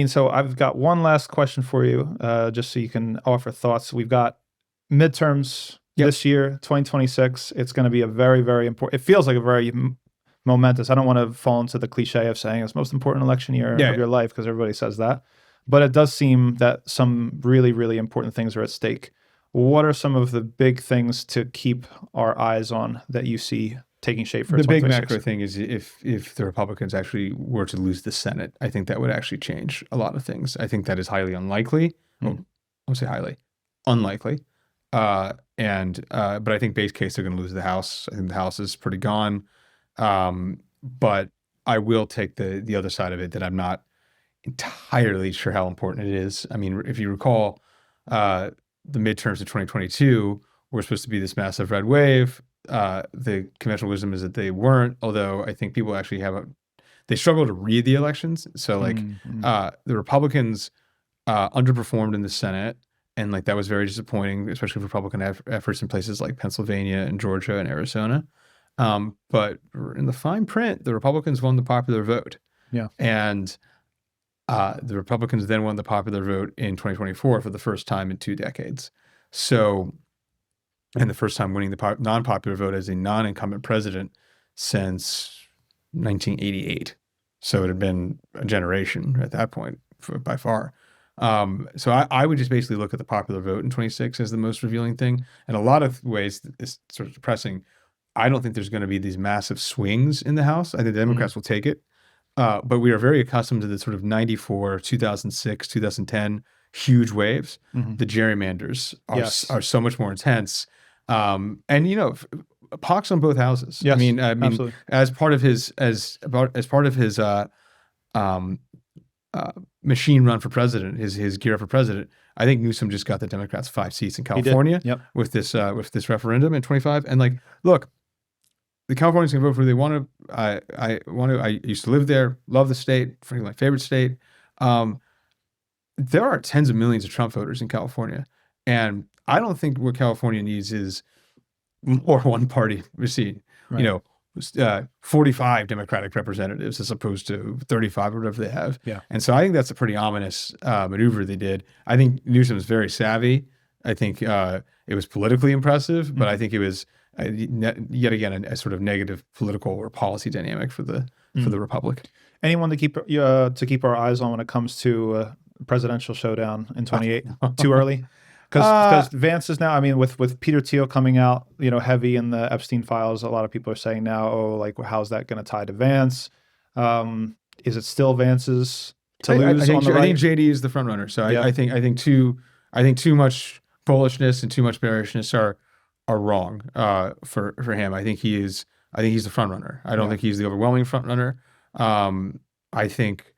So I've got one last question for you, just so you can offer thoughts. We've got midterms this year, 2026. It's going to be a very, very important, it feels like a very momentous, I don't want to fall into the cliche of saying it's the most important election year of your life, because everybody says that. But it does seem that some really, really important things are at stake. What are some of the big things to keep our eyes on that you see taking shape for the big 2026? macro thing is if the Republicans actually were to lose the Senate, I think that would actually change a lot of things. I think that is highly unlikely. I won't say highly, unlikely. But I think base case they're going to lose the House. I think the House is pretty gone. But I will take the other side of it, that I'm not entirely sure how important it is. I mean, if you recall, the midterms of 2022 were supposed to be this massive red wave. The conventional wisdom is that they weren't, although I think people actually they struggle to read the elections. So the Republicans underperformed in the Senate, and that was very disappointing, especially for Republican efforts in places like Pennsylvania and Georgia and Arizona. But in the fine print, the Republicans won the popular vote. Yeah. And the Republicans then won the popular vote in 2024 for the first time in 2 decades. So, and the first time winning the non-popular vote as a non-incumbent president since 1988. So it had been a generation at that point, by far. So I would just basically look at the popular vote in 26 as the most revealing thing. In a lot of ways, it's sort of depressing. I don't think there's going to be these massive swings in the House. I think the Democrats will take it. But we are very accustomed to the sort of 94, 2006, 2010 huge waves. The gerrymanders are so much more intense. And pox on both houses. Yes, I mean, absolutely. as part of his machine run for president, his gear up for president, I think Newsom just got the Democrats 5 seats in California with this referendum in 25. And look, the Californians can vote for who they want to. I used to live there, love the state, frankly, my favorite state. There are tens of millions of Trump voters in California, and I don't think what California needs is more one-party machine. Right. 45 Democratic representatives as opposed to 35 or whatever they have. Yeah. And so I think that's a pretty ominous maneuver they did. I think Newsom is very savvy. I think it was politically impressive, but I think it was yet again a sort of negative political or policy dynamic for the Republic. Anyone to keep our eyes on when it comes to presidential showdown in 28? Too early? Because Vance is now, I mean, with Peter Thiel coming out, heavy in the Epstein files, a lot of people are saying now, how's that going to tie to Vance? Is it still Vance's to lose on the right? I think JD is the front runner. So Yeah. I think too much bullishness and too much bearishness are wrong for him. I think he's the front runner. I don't think he's the overwhelming front runner. I think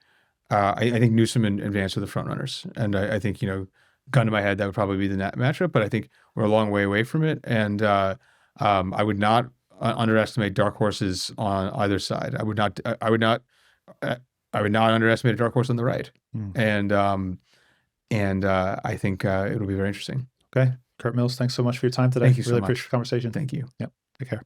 Newsom and Vance are the front runners, and I think gun to my head that would probably be the matchup. But I think we're a long way away from it, and I would not underestimate dark horses on either side. I would not underestimate a dark horse on the right, and I think it'll be very interesting. Okay, Curt Mills, thanks so much for your time today. Thank you so really much. appreciate the conversation. Thank you. Yep. Take care.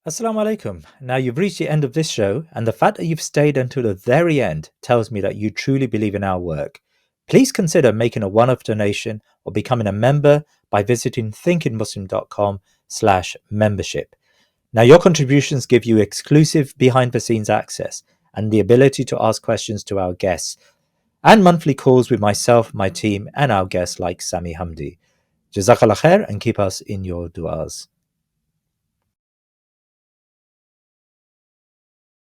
Assalamu alaikum. Now you've reached the end of this show, and the fact that you've stayed until the very end tells me that you truly believe in our work. Please consider making a one-off donation or becoming a member by visiting thinkingmuslim.com/membership. Now your contributions give you exclusive behind-the-scenes access and the ability to ask questions to our guests, and monthly calls with myself, my team, and our guests like Sami Hamdi. Jazakallah khair, and keep us in your du'as.